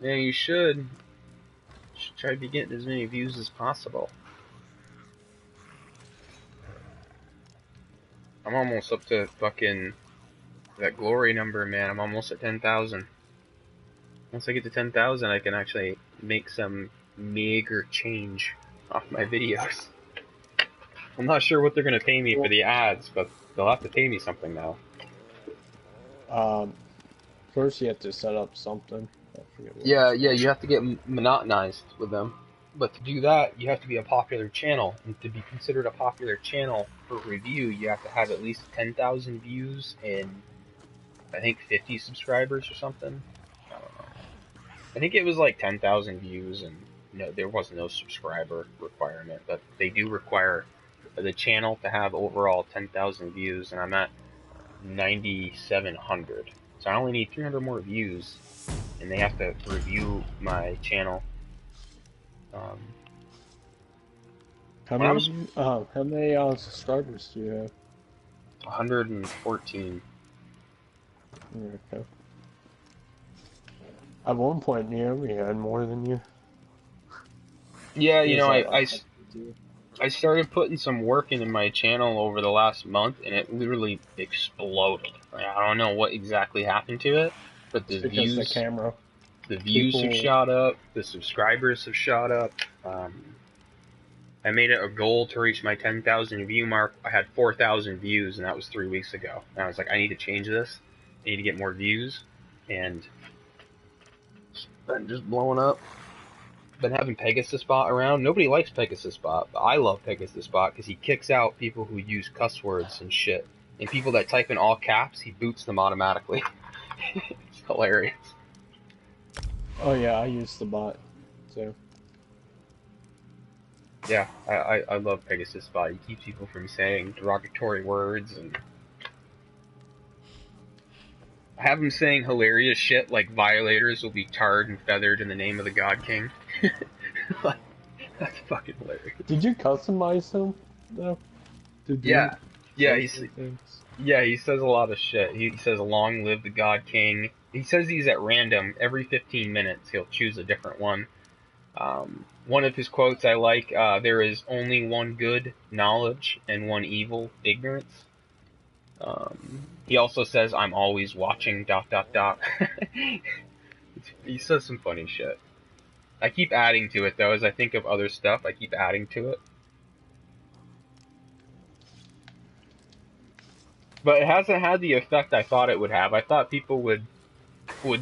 Yeah, you should. You should try to be getting as many views as possible. I'm almost up to fucking that glory number, man. I'm almost at 10,000. Once I get to 10,000, I can actually make some meager change off my videos. I'm not sure what they're gonna pay me for the ads, but they'll have to pay me something now. First you have to set up something. I forget what Yeah, it's yeah, called. you have to get monotonized with them. But to do that, you have to be a popular channel. And to be considered a popular channel for review, you have to have at least 10,000 views and, I think, 50 subscribers or something. I don't know. I think it was like 10,000 views, and no, there was no subscriber requirement. But they do require the channel to have overall 10,000 views, and I'm at 9,700. So I only need 300 more views, and they have to review my channel. How when I many subscribers do you have? 114. Okay. At one point, Naomi had more than you. Yeah, you know, Is that like I started putting some work into my channel over the last month, and it literally exploded. Like, I don't know what exactly happened to it, but the because views, the camera. the views have people- shot up, the subscribers have shot up. I made it a goal to reach my 10,000 view mark. I had 4,000 views, and that was 3 weeks ago. And I was like, I need to change this. I need to get more views, and it's been just blowing up. Been having Pegasus Bot around. Nobody likes Pegasus Bot, but I love Pegasus Bot because he kicks out people who use cuss words and shit. And people that type in all caps, he boots them automatically. It's hilarious. Oh yeah, I use the bot. So Yeah, I love Pegasus Bot. He keeps people from saying derogatory words, and I have him saying hilarious shit like violators will be tarred and feathered in the name of the God King. Like, that's fucking hilarious. did you customize them though? Yeah, yeah, things? yeah, he says a lot of shit. He says, long live the God King. He says these at random. Every 15 minutes, he'll choose a different one. One of his quotes I like, there is only one good, knowledge, and one evil, ignorance. He also says, I'm always watching, ... He says some funny shit. I keep adding to it, though, as I think of other stuff, I keep adding to it. But it hasn't had the effect I thought it would have. I thought people would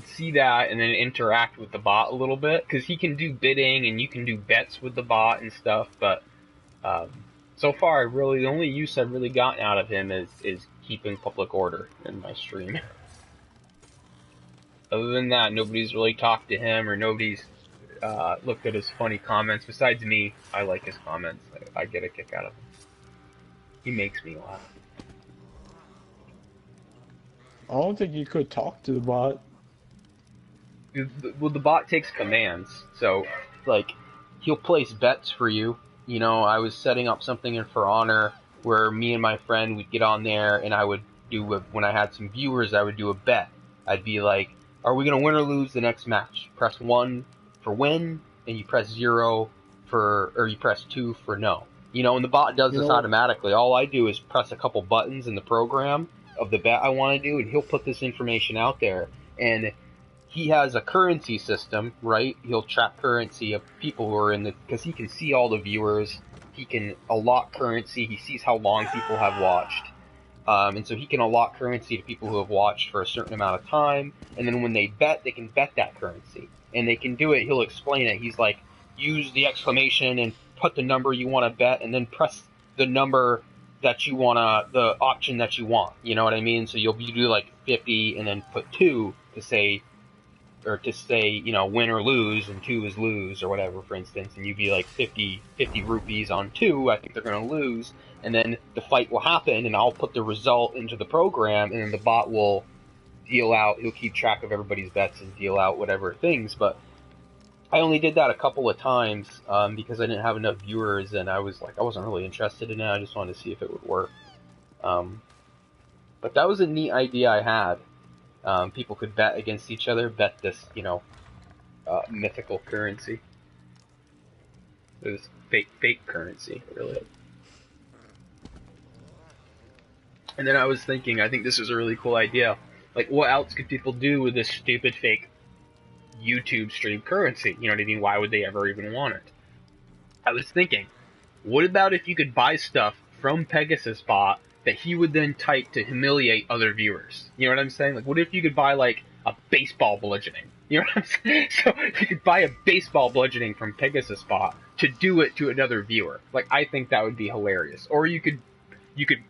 see that and then interact with the bot a little bit, because he can do bidding and you can do bets with the bot and stuff, but so far, really, the only use I've really gotten out of him is keeping public order in my stream. Other than that, nobody's really talked to him, or nobody's looked at his funny comments. Besides me, I like his comments. I get a kick out of him. He makes me laugh. I don't think you could talk to the bot. Well, the bot takes commands, so, like, he'll place bets for you. You know, I was setting up something in For Honor where me and my friend would get on there, and I would when I had some viewers, I would do a bet. I'd be like, are we going to win or lose the next match? Press 1 for win, and you press 0 or you press 2 for no. You know, and the bot does this automatically. All I do is press a couple buttons in the program of the bet I want to do, and he'll put this information out there. And he has a currency system, right? He'll track currency of people who are in the, because he can see all the viewers. He can allot currency. He sees how long people have watched. And so he can allot currency to people who have watched for a certain amount of time. And then when they bet, they can bet that currency. And they can do it, he'll explain it. He's like, use the exclamation and put the number you want to bet, and then press the number that you want to, the option that you want. You know what I mean? So you do like 50 and then put 2 to say, you know, win or lose, and 2 is lose or whatever, for instance, and you'd be like 50 rupees on 2, I think they're going to lose, and then the fight will happen, and I'll put the result into the program, and then the bot will deal out, he'll keep track of everybody's bets and deal out whatever things. But I only did that a couple of times, because I didn't have enough viewers, and I was like, I wasn't really interested in it, I just wanted to see if it would work. But that was a neat idea I had. People could bet against each other, bet this, you know, mythical currency. It was fake currency, really. And then I was thinking, I think this is a really cool idea. Like, what else could people do with this stupid fake YouTube stream currency? You know what I mean? Why would they ever even want it? I was thinking, what about if you could buy stuff from Pegasus Bot that he would then type to humiliate other viewers? You know what I'm saying? Like, what if you could buy, like, a baseball bludgeoning? You know what I'm saying? So you could buy a baseball bludgeoning from Pegasus Bot to do it to another viewer. Like, I think that would be hilarious. Or you could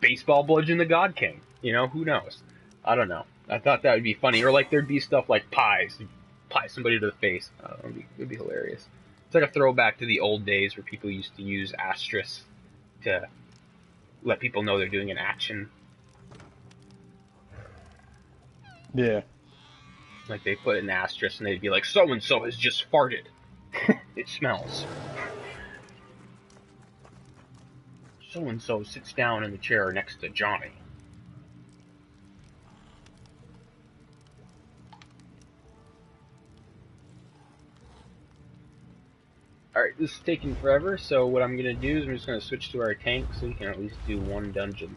baseball bludgeon the God King. You know, who knows? I don't know. I thought that would be funny. Or like there'd be stuff like pies. You pie somebody to the face. I don't know, it'd be hilarious. It's like a throwback to the old days where people used to use asterisks to let people know they're doing an action. Yeah. Like they put an asterisk and they'd be like, so and so has just farted. It smells. So and so sits down in the chair next to Johnny. Alright, this is taking forever, so what I'm gonna do is I'm just gonna switch to our tank so we can at least do one dungeon.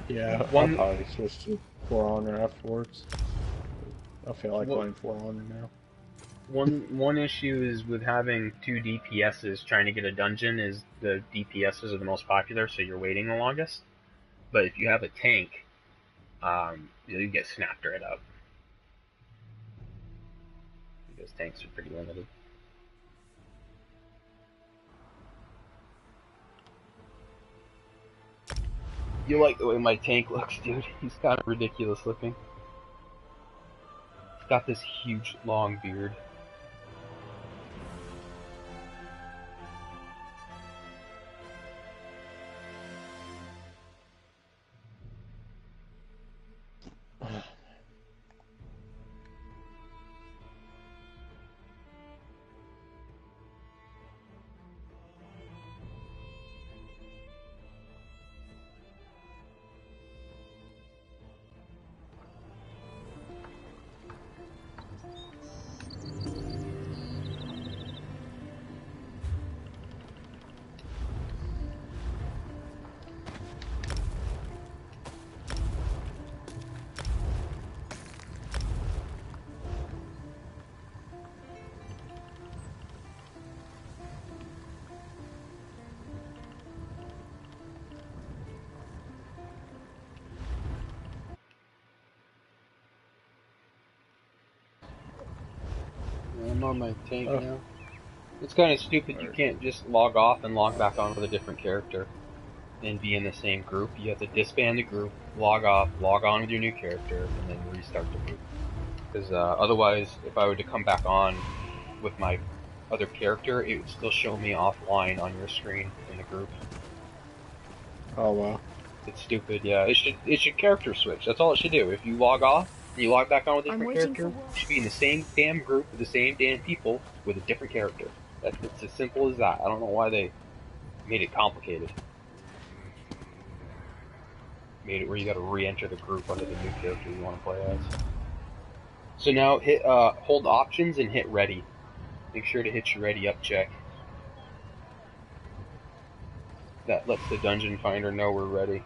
Yeah, one... I'll probably switch to For Honor afterwards. I feel like going For Honor now. One issue is with having 2 DPSs trying to get a dungeon is the DPSs are the most popular, so you're waiting the longest. But if you have a tank, you get snapped right up. Because tanks are pretty limited. You like the way my tank looks, dude. He's kind of ridiculous looking. He's got this huge, long beard. I'm on my tank now. It's kind of stupid. You can't just log off and log back on with a different character and be in the same group. You have to disband the group, log off, log on with your new character, and then restart the group. Because otherwise, if I were to come back on with my other character, it would still show me offline on your screen in the group. Oh wow. It's stupid. Yeah, it should character switch. That's all it should do. If you log off, you log back on with a different character, you should be in the same damn group with the same damn people with a different character. It's as simple as that. I don't know why they made it complicated. Made it where you gotta re-enter the group under the new character you want to play as. So now hit hold options and hit ready. Make sure to hit your ready up check. That lets the dungeon finder know we're ready.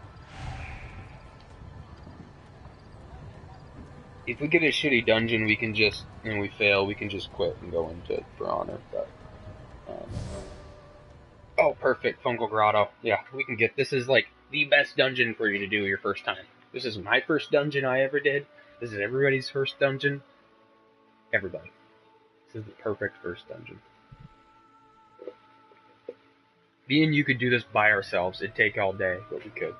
If we get a shitty dungeon, we can just, and we fail, we can just quit and go into For Honor. But, oh, perfect, Fungal Grotto. Yeah, we can get, this is like the best dungeon for you to do your first time. This is my first dungeon I ever did. This is everybody's first dungeon. Everybody. This is the perfect first dungeon. Me and you could do this by ourselves. It'd take all day, but we could.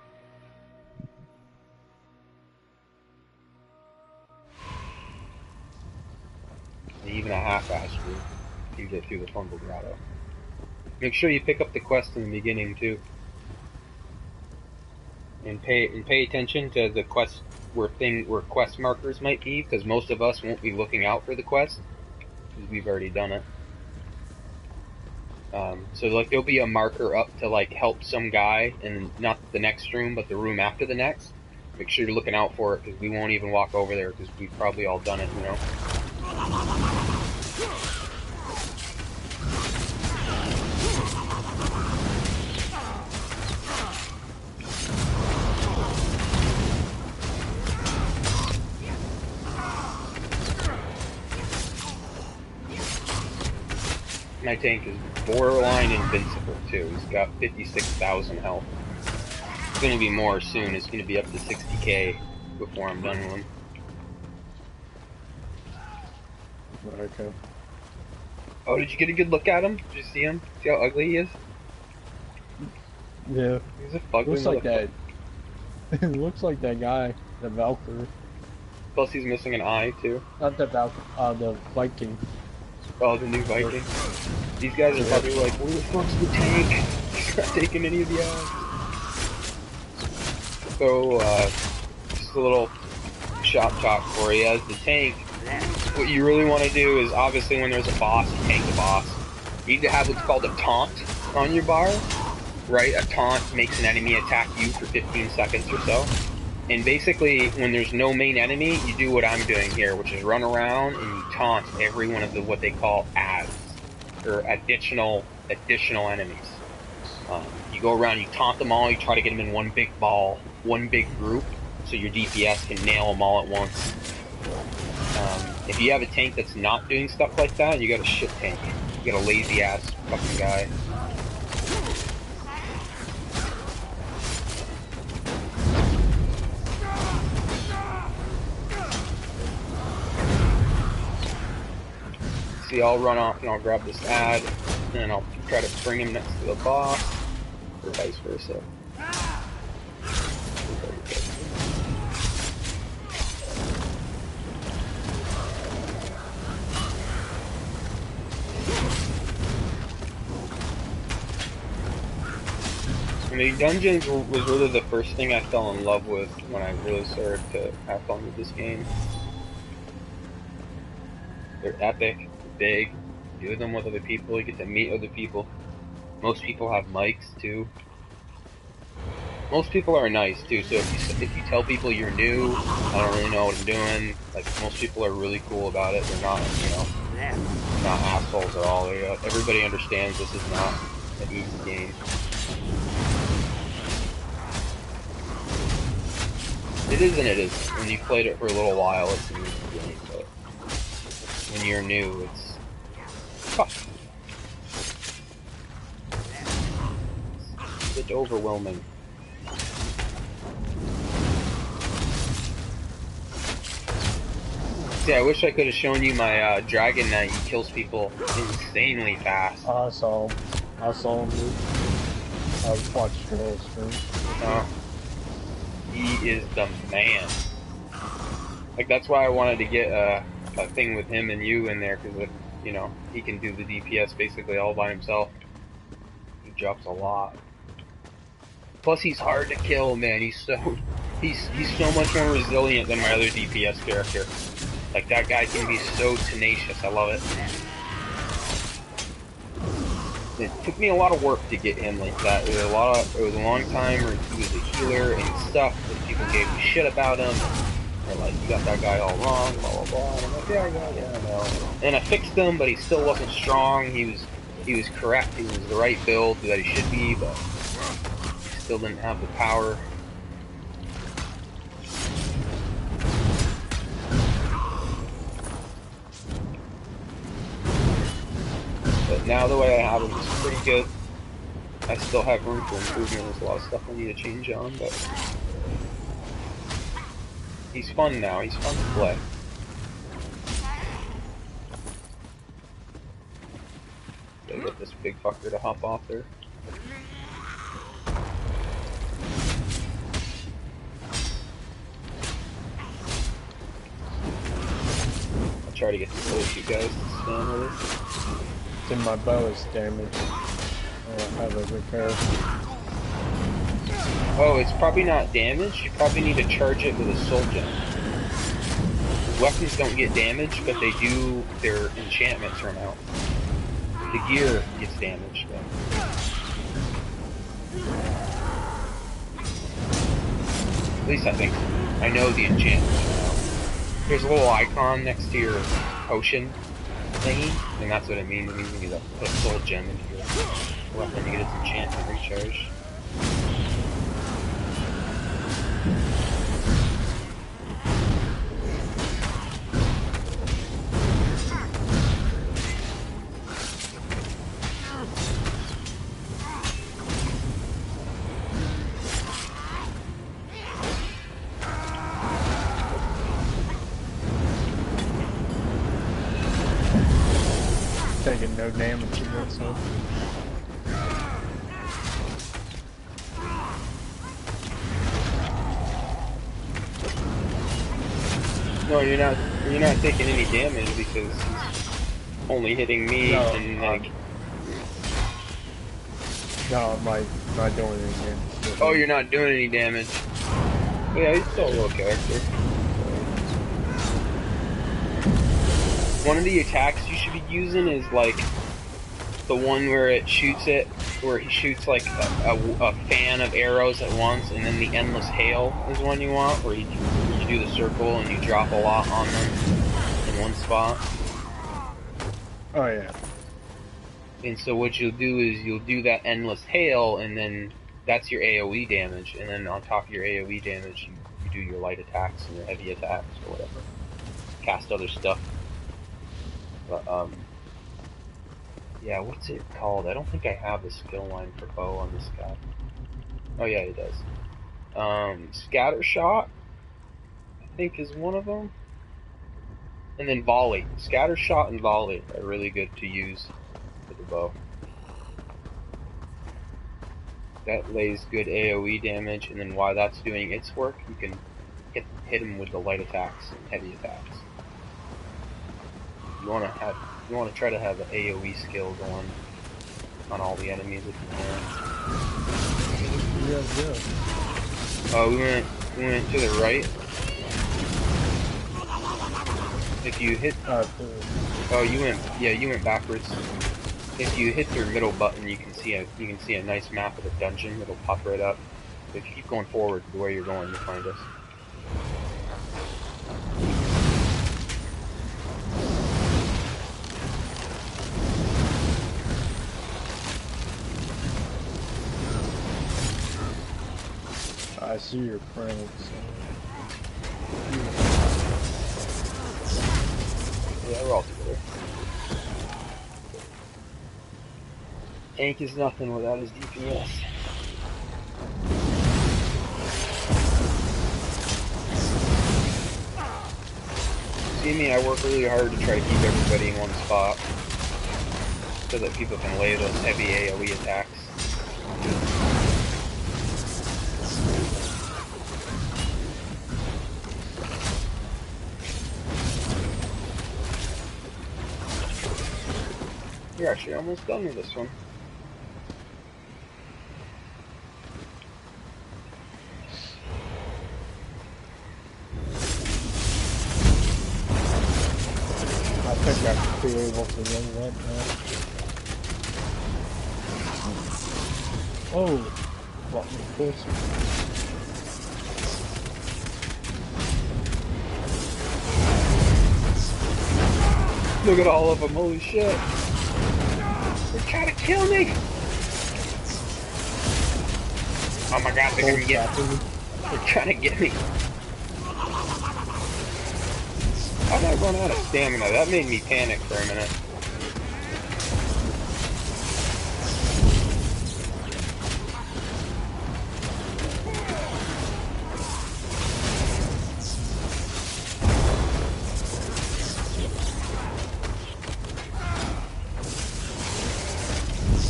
Even a half-ass group can get through the Fungal Grotto. Make sure you pick up the quest in the beginning too, and pay attention to the quest where quest markers might be, because most of us won't be looking out for the quest because we've already done it. So like there'll be a marker up to like help some guy in not the next room but the room after the next. Make sure you're looking out for it because we won't even walk over there because we've probably all done it, you know. My tank is borderline invincible too. He's got 56,000 health. It's gonna be more soon. It's gonna be up to 60k before I'm done with him. Okay. Oh, did you get a good look at him? Did you see him? See how ugly he is? Yeah. He's a fugly Looks like that. motherfucker. It looks like that guy, the Valkyrie. Plus he's missing an eye, too. Not the Valkyrie, the Viking. Oh, the new Viking. These guys are probably like, where the fuck's the tank? He's not taking any of the ads. So, just a little shop talk for you. As the tank, what you really want to do is, obviously when there's a boss, you tank the boss. You need to have what's called a taunt on your bar, right? A taunt makes an enemy attack you for 15 seconds or so. And basically, when there's no main enemy, you do what I'm doing here, which is run around and you taunt every one of the what they call ads, or additional enemies. You go around, you taunt them all, you try to get them in one big ball, one big group, so your DPS can nail them all at once. If you have a tank that's not doing stuff like that, you got a shit tank. You got a lazy ass fucking guy. See, I'll run off and I'll grab this ad, and I'll try to bring him next to the boss, or vice versa. I mean, dungeons was really the first thing I fell in love with when I really started to have fun with this game. They're epic. Big, do them with other people, you get to meet other people. Most people have mics too. Most people are nice too, so if you tell people you're new, I don't really know what I'm doing, like most people are really cool about it. They're not, you know, not assholes at all. Everybody understands this is not an easy game. It is and it isn't. When you've played it for a little while, it's an easy game, but when you're new, it's tough. It's overwhelming. See, I wish I could have shown you my Dragon Knight. He kills people insanely fast. I saw him, dude. I watched your whole stream. He is the man. Like, that's why I wanted to get a thing with him and you in there, because, you know, he can do the DPS basically all by himself. He drops a lot. Plus, he's hard to kill, man. He's so much more resilient than my other DPS character. Like, that guy can be so tenacious. I love it. It took me a lot of work to get him like that. It was a long time where he was a healer and stuff, and people gave me shit about him. They're like, you got that guy all wrong, blah blah blah. And I'm like, yeah, I know. And I fixed him, but he still wasn't strong. He was correct. He was the right build that he should be, but he still didn't have the power. But now the way I have him is pretty good. I still have room for improvement. There's a lot of stuff I need to change on, but he's fun now. He's fun to play. Gotta get this big fucker to hop off there. I'll try to get the other two guys to stand with it. Then my bow is damaged. I'll have a repair. Oh, it's probably not damaged. You probably need to charge it with a soul gem. Weapons don't get damaged, but they do, their enchantments run out. The gear gets damaged, though. At least I think so. I know the enchantments run out. There's a little icon next to your potion thingy, and that's what it means. It means you need to put a soul gem into your weapon to get its enchantment recharged. taking no damage from this one. No, you're not taking any damage because he's only hitting me and like. No, I'm like not doing anything. Oh, you're not doing any damage. Yeah, he's still a little character. One of the attacks you should be using is like the one where he shoots like a fan of arrows at once, and then the endless hail is one you want, where you do the circle and you drop a lot on them in one spot. Oh yeah. And so what you'll do is you'll do that endless hail, and then that's your AoE damage, and then on top of your AoE damage, you do your light attacks and your heavy attacks or whatever. Cast other stuff. But, yeah, what's it called? I don't think I have the skill line for bow on this guy. Oh yeah, he does. Scatter shot, I think, is one of them. And then volley. Scatter shot and volley are really good to use with the bow. That lays good AoE damage, and then while that's doing its work, you can hit him with the light attacks and heavy attacks. You want to try to have an AoE skill going on all the enemies if you can. Yeah. We went to the right. If you hit, you went backwards. If you hit your middle button, you can see a nice map of the dungeon. It'll pop right up. If you keep going forward to where you're going, you'll find us. I see your pranks. Yeah, we're all together. Tank is nothing without his DPS. See me, I work really hard to try to keep everybody in one spot so that people can lay those heavy AoE attacks. You're actually almost done with this one. I think I should be able to run that now. Oh, what was this? Look at all of them, holy shit. They're trying to kill me! Oh my god, they're gonna get me. They're trying to get me. How did I run out of stamina? That made me panic for a minute.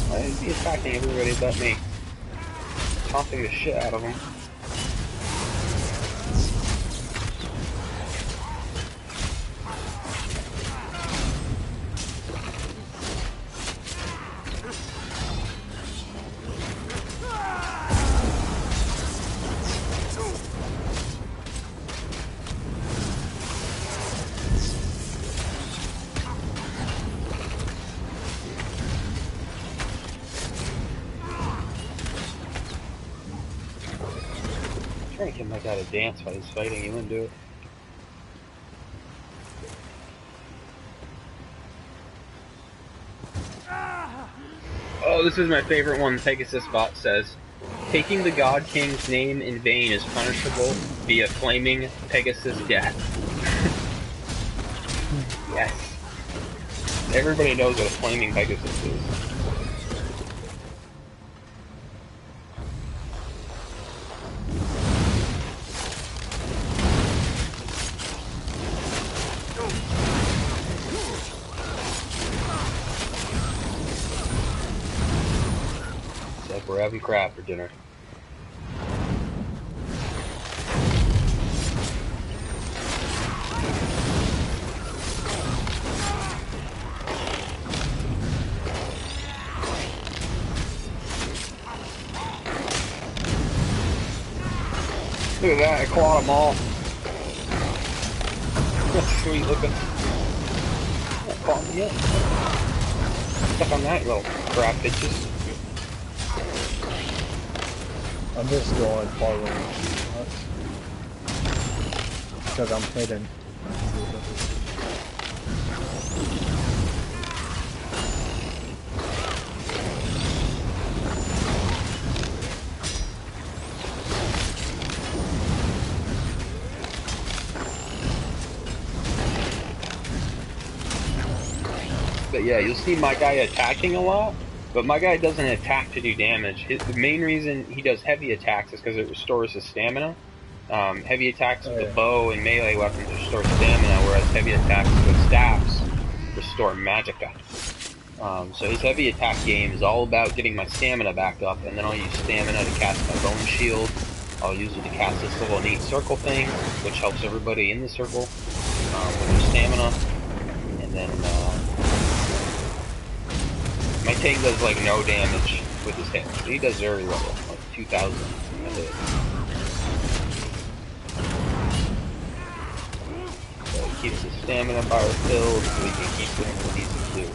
Why is he attacking everybody but me? Taunting the shit out of him. Trying to get my guy to dance while he's fighting, he wouldn't do it. Oh, this is my favorite one. Pegasus Bot says, taking the God King's name in vain is punishable via flaming Pegasus death. Yes. Everybody knows what a flaming Pegasus is. We're having crab for dinner. Look at that, I clawed them all. That's sweet looking. That caught me up. Stuck on that little crab bitches. I'm just going far range. Because I'm hidden. But yeah, you'll see my guy attacking a lot, but my guy doesn't attack to do damage. The main reason he does heavy attacks is because it restores his stamina. Heavy attacks with the bow and melee weapons restore stamina, whereas heavy attacks with staffs restore magicka. So his heavy attack game is all about getting my stamina back up, and then I'll use stamina to cast my bone shield. I'll use it to cast this little neat circle thing, which helps everybody in the circle with their stamina. And then my tank does like no damage with his hit. He does very little, like 2,000 a hit. So he keeps his stamina bar filled so he can keep doing what he needs to do.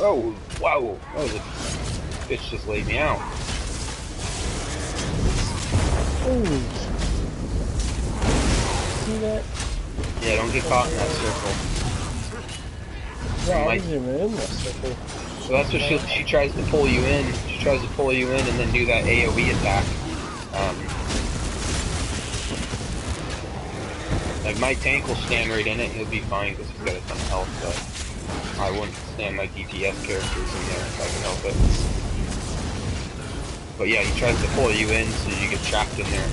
Oh, wow! That was a bitch just laid me out. Oh. See that? Yeah, don't get caught in that circle. Yeah, I wasn't even in that circle. So that's what she tries to pull you in. She tries to pull you in and then do that AoE attack. Like my tank will stand right in it. He'll be fine because he's got a ton of health. But I wouldn't stand my DPS characters in there if I can help it. But yeah, he tries to pull you in so you get trapped in there.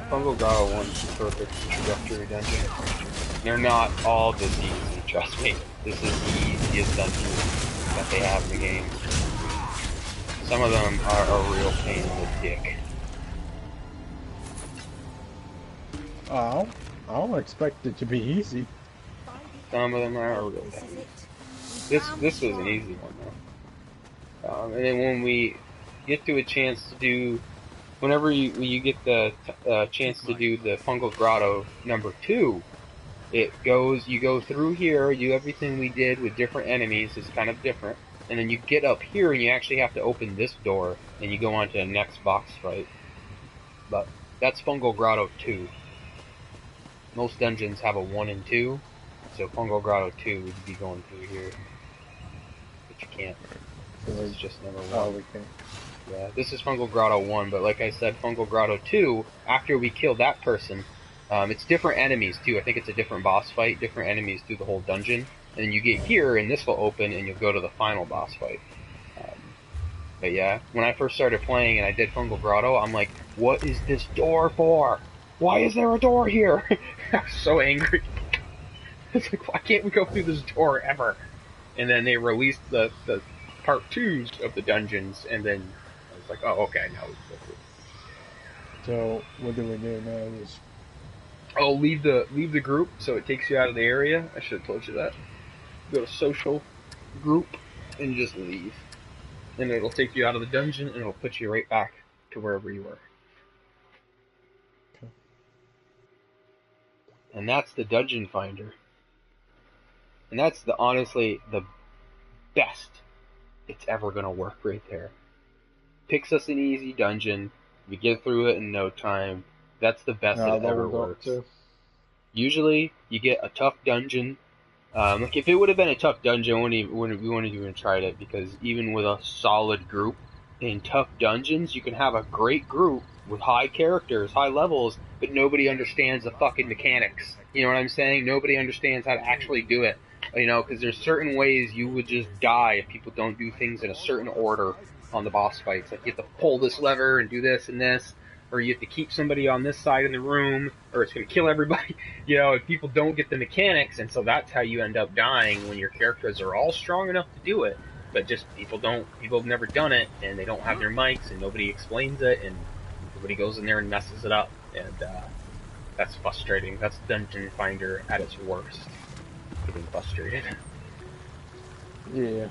Fungal Grotto 1's the perfect introductory dungeon. They're not all this easy, trust me. This is the easiest dungeon that they have in the game. Some of them are a real pain in the dick. Oh, I don't expect it to be easy. Some of them are a real pain. This was an easy one though. And then when we get to a chance to do, whenever you get the chance to do the Fungal Grotto number 2, you go through here, you do everything we did with different enemies, it's kind of different, and then you get up here and you actually have to open this door, and you go on to the next box fight. But that's Fungal Grotto 2. Most dungeons have a 1 and 2, so Fungal Grotto 2 would be going through here. But you can't. It's just number 1. Oh, we can. Yeah, this is Fungal Grotto 1, but like I said, Fungal Grotto 2, after we kill that person, it's different enemies too. I think it's a different boss fight, different enemies through the whole dungeon. And then you get here, and this will open, and you'll go to the final boss fight. But yeah, when I first started playing and I did Fungal Grotto, I'm like, what is this door for? Why is there a door here? I was so angry. It's like, why can't we go through this door ever? And then they released the part 2s of the dungeons, and then I was like, oh, okay, now we can go through. So, what do we do now? Oh, leave the group, so it takes you out of the area. I should have told you that. Go to social group and just leave. And it'll take you out of the dungeon, and it'll put you right back to wherever you were. Okay. And that's the Dungeon Finder. And that's honestly the best it's ever gonna work right there. Picks us an easy dungeon, we get through it in no time, That's the best Yeah, it ever leveled up works. too. Usually, you get a tough dungeon. Like if it would have been a tough dungeon, we wouldn't even tried it, because even with a solid group in tough dungeons, you can have a great group with high characters, high levels, but nobody understands the fucking mechanics. You know what I'm saying? Nobody understands how to actually do it. You know, because there's certain ways you would just die if people don't do things in a certain order on the boss fights. Like you have to pull this lever and do this and this, or you have to keep somebody on this side in the room, or it's going to kill everybody. You know, if people don't get the mechanics, and so that's how you end up dying when your characters are all strong enough to do it, but just people have never done it, and they don't have their mics, and nobody explains it, and everybody goes in there and messes it up, and that's frustrating. That's Dungeon Finder at its worst. Getting frustrated. Yeah.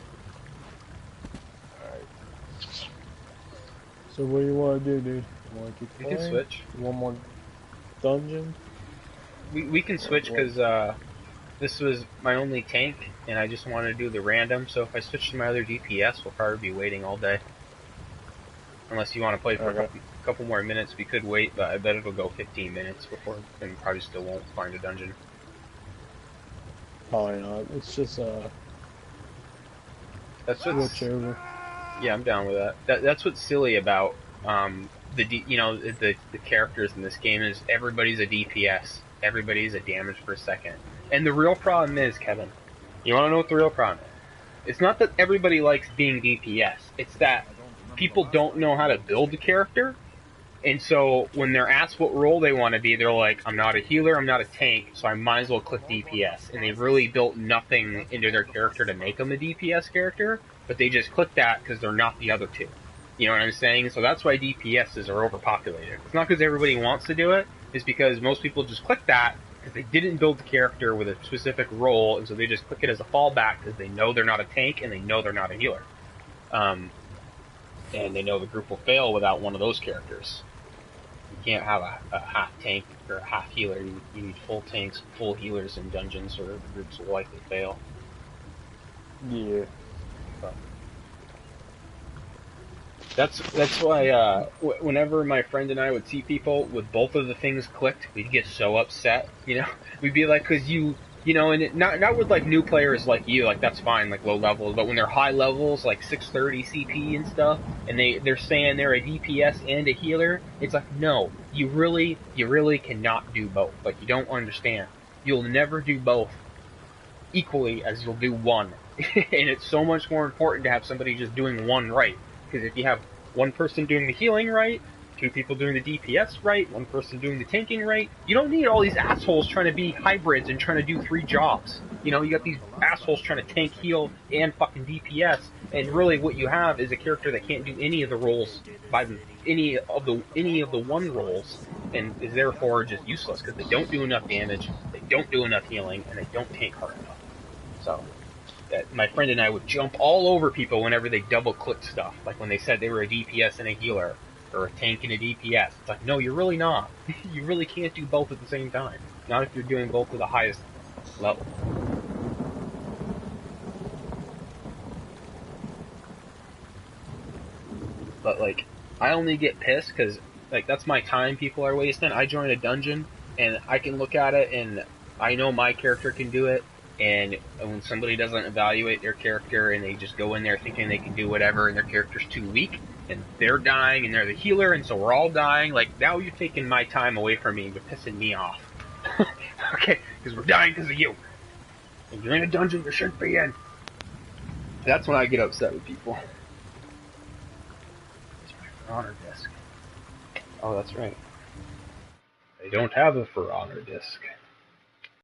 Alright. So what do you want to do, dude? You want to keep We playing? can switch. One more dungeon? We can switch because this was my only tank, and I just wanted to do the random. So if I switch to my other DPS, we'll probably be waiting all day. Unless you want to play for a couple more minutes, we could wait, but I bet it'll go 15 minutes before, and probably still won't find a dungeon. Probably not. It's just That's what's, switch over. yeah, I'm down with that. That's what's silly about the characters in this game is everybody's a DPS. Everybody's a damage per second. And the real problem is, Kevin, you want to know what the real problem is? It's not that everybody likes being DPS. It's that people don't know how to build the character. And so when they're asked what role they want to be, they're like, I'm not a healer, I'm not a tank, so I might as well click DPS. And they've really built nothing into their character to make them a DPS character, but they just click that because they're not the other two. You know what I'm saying? So that's why DPSs are overpopulated. It's not because everybody wants to do it, it's because most people just click that because they didn't build the character with a specific role, and so they just click it as a fallback because they know they're not a tank and they know they're not a healer. And they know the group will fail without one of those characters. You can't have a half tank or a half healer. You need full tanks, full healers in dungeons, or the groups will likely fail. Yeah. But that's why whenever my friend and I would see people with both of the things clicked, we'd get so upset. You know, we'd be like, because you know, and not with like new players like you, like that's fine, like low levels, but when they're high levels, like 630 CP and stuff, and they're saying they're a DPS and a healer, it's like, no, you really cannot do both. Like, you don't understand. You'll never do both equally as you'll do one. And it's so much more important to have somebody just doing one right, because if you have one person doing the healing right, two people doing the DPS right, one person doing the tanking right, you don't need all these assholes trying to be hybrids and trying to do 3 jobs. You know, you got these assholes trying to tank, heal, and fucking DPS, and really what you have is a character that can't do any of the roles by any of the one roles, and is therefore just useless because they don't do enough damage, they don't do enough healing, and they don't tank hard enough. So my friend and I would jump all over people whenever they double-clicked stuff, like when they said they were a DPS and a healer, or a tank and a DPS. It's like, no, you're really not. You really can't do both at the same time. Not if you're doing both at the highest level. But, like, I only get pissed because, like, that's my time people are wasting. I join a dungeon, and I can look at it, and I know my character can do it, and when somebody doesn't evaluate their character, and they just go in there thinking they can do whatever, and their character's too weak, and they're dying, and they're the healer, and so we're all dying. Like, now you're taking my time away from me, and you're pissing me off. Okay, because we're dying because of you. And you're in a dungeon you shouldn't be in. That's when I get upset with people. It's my For Honor disc. Oh, that's right. I don't have a For Honor disc.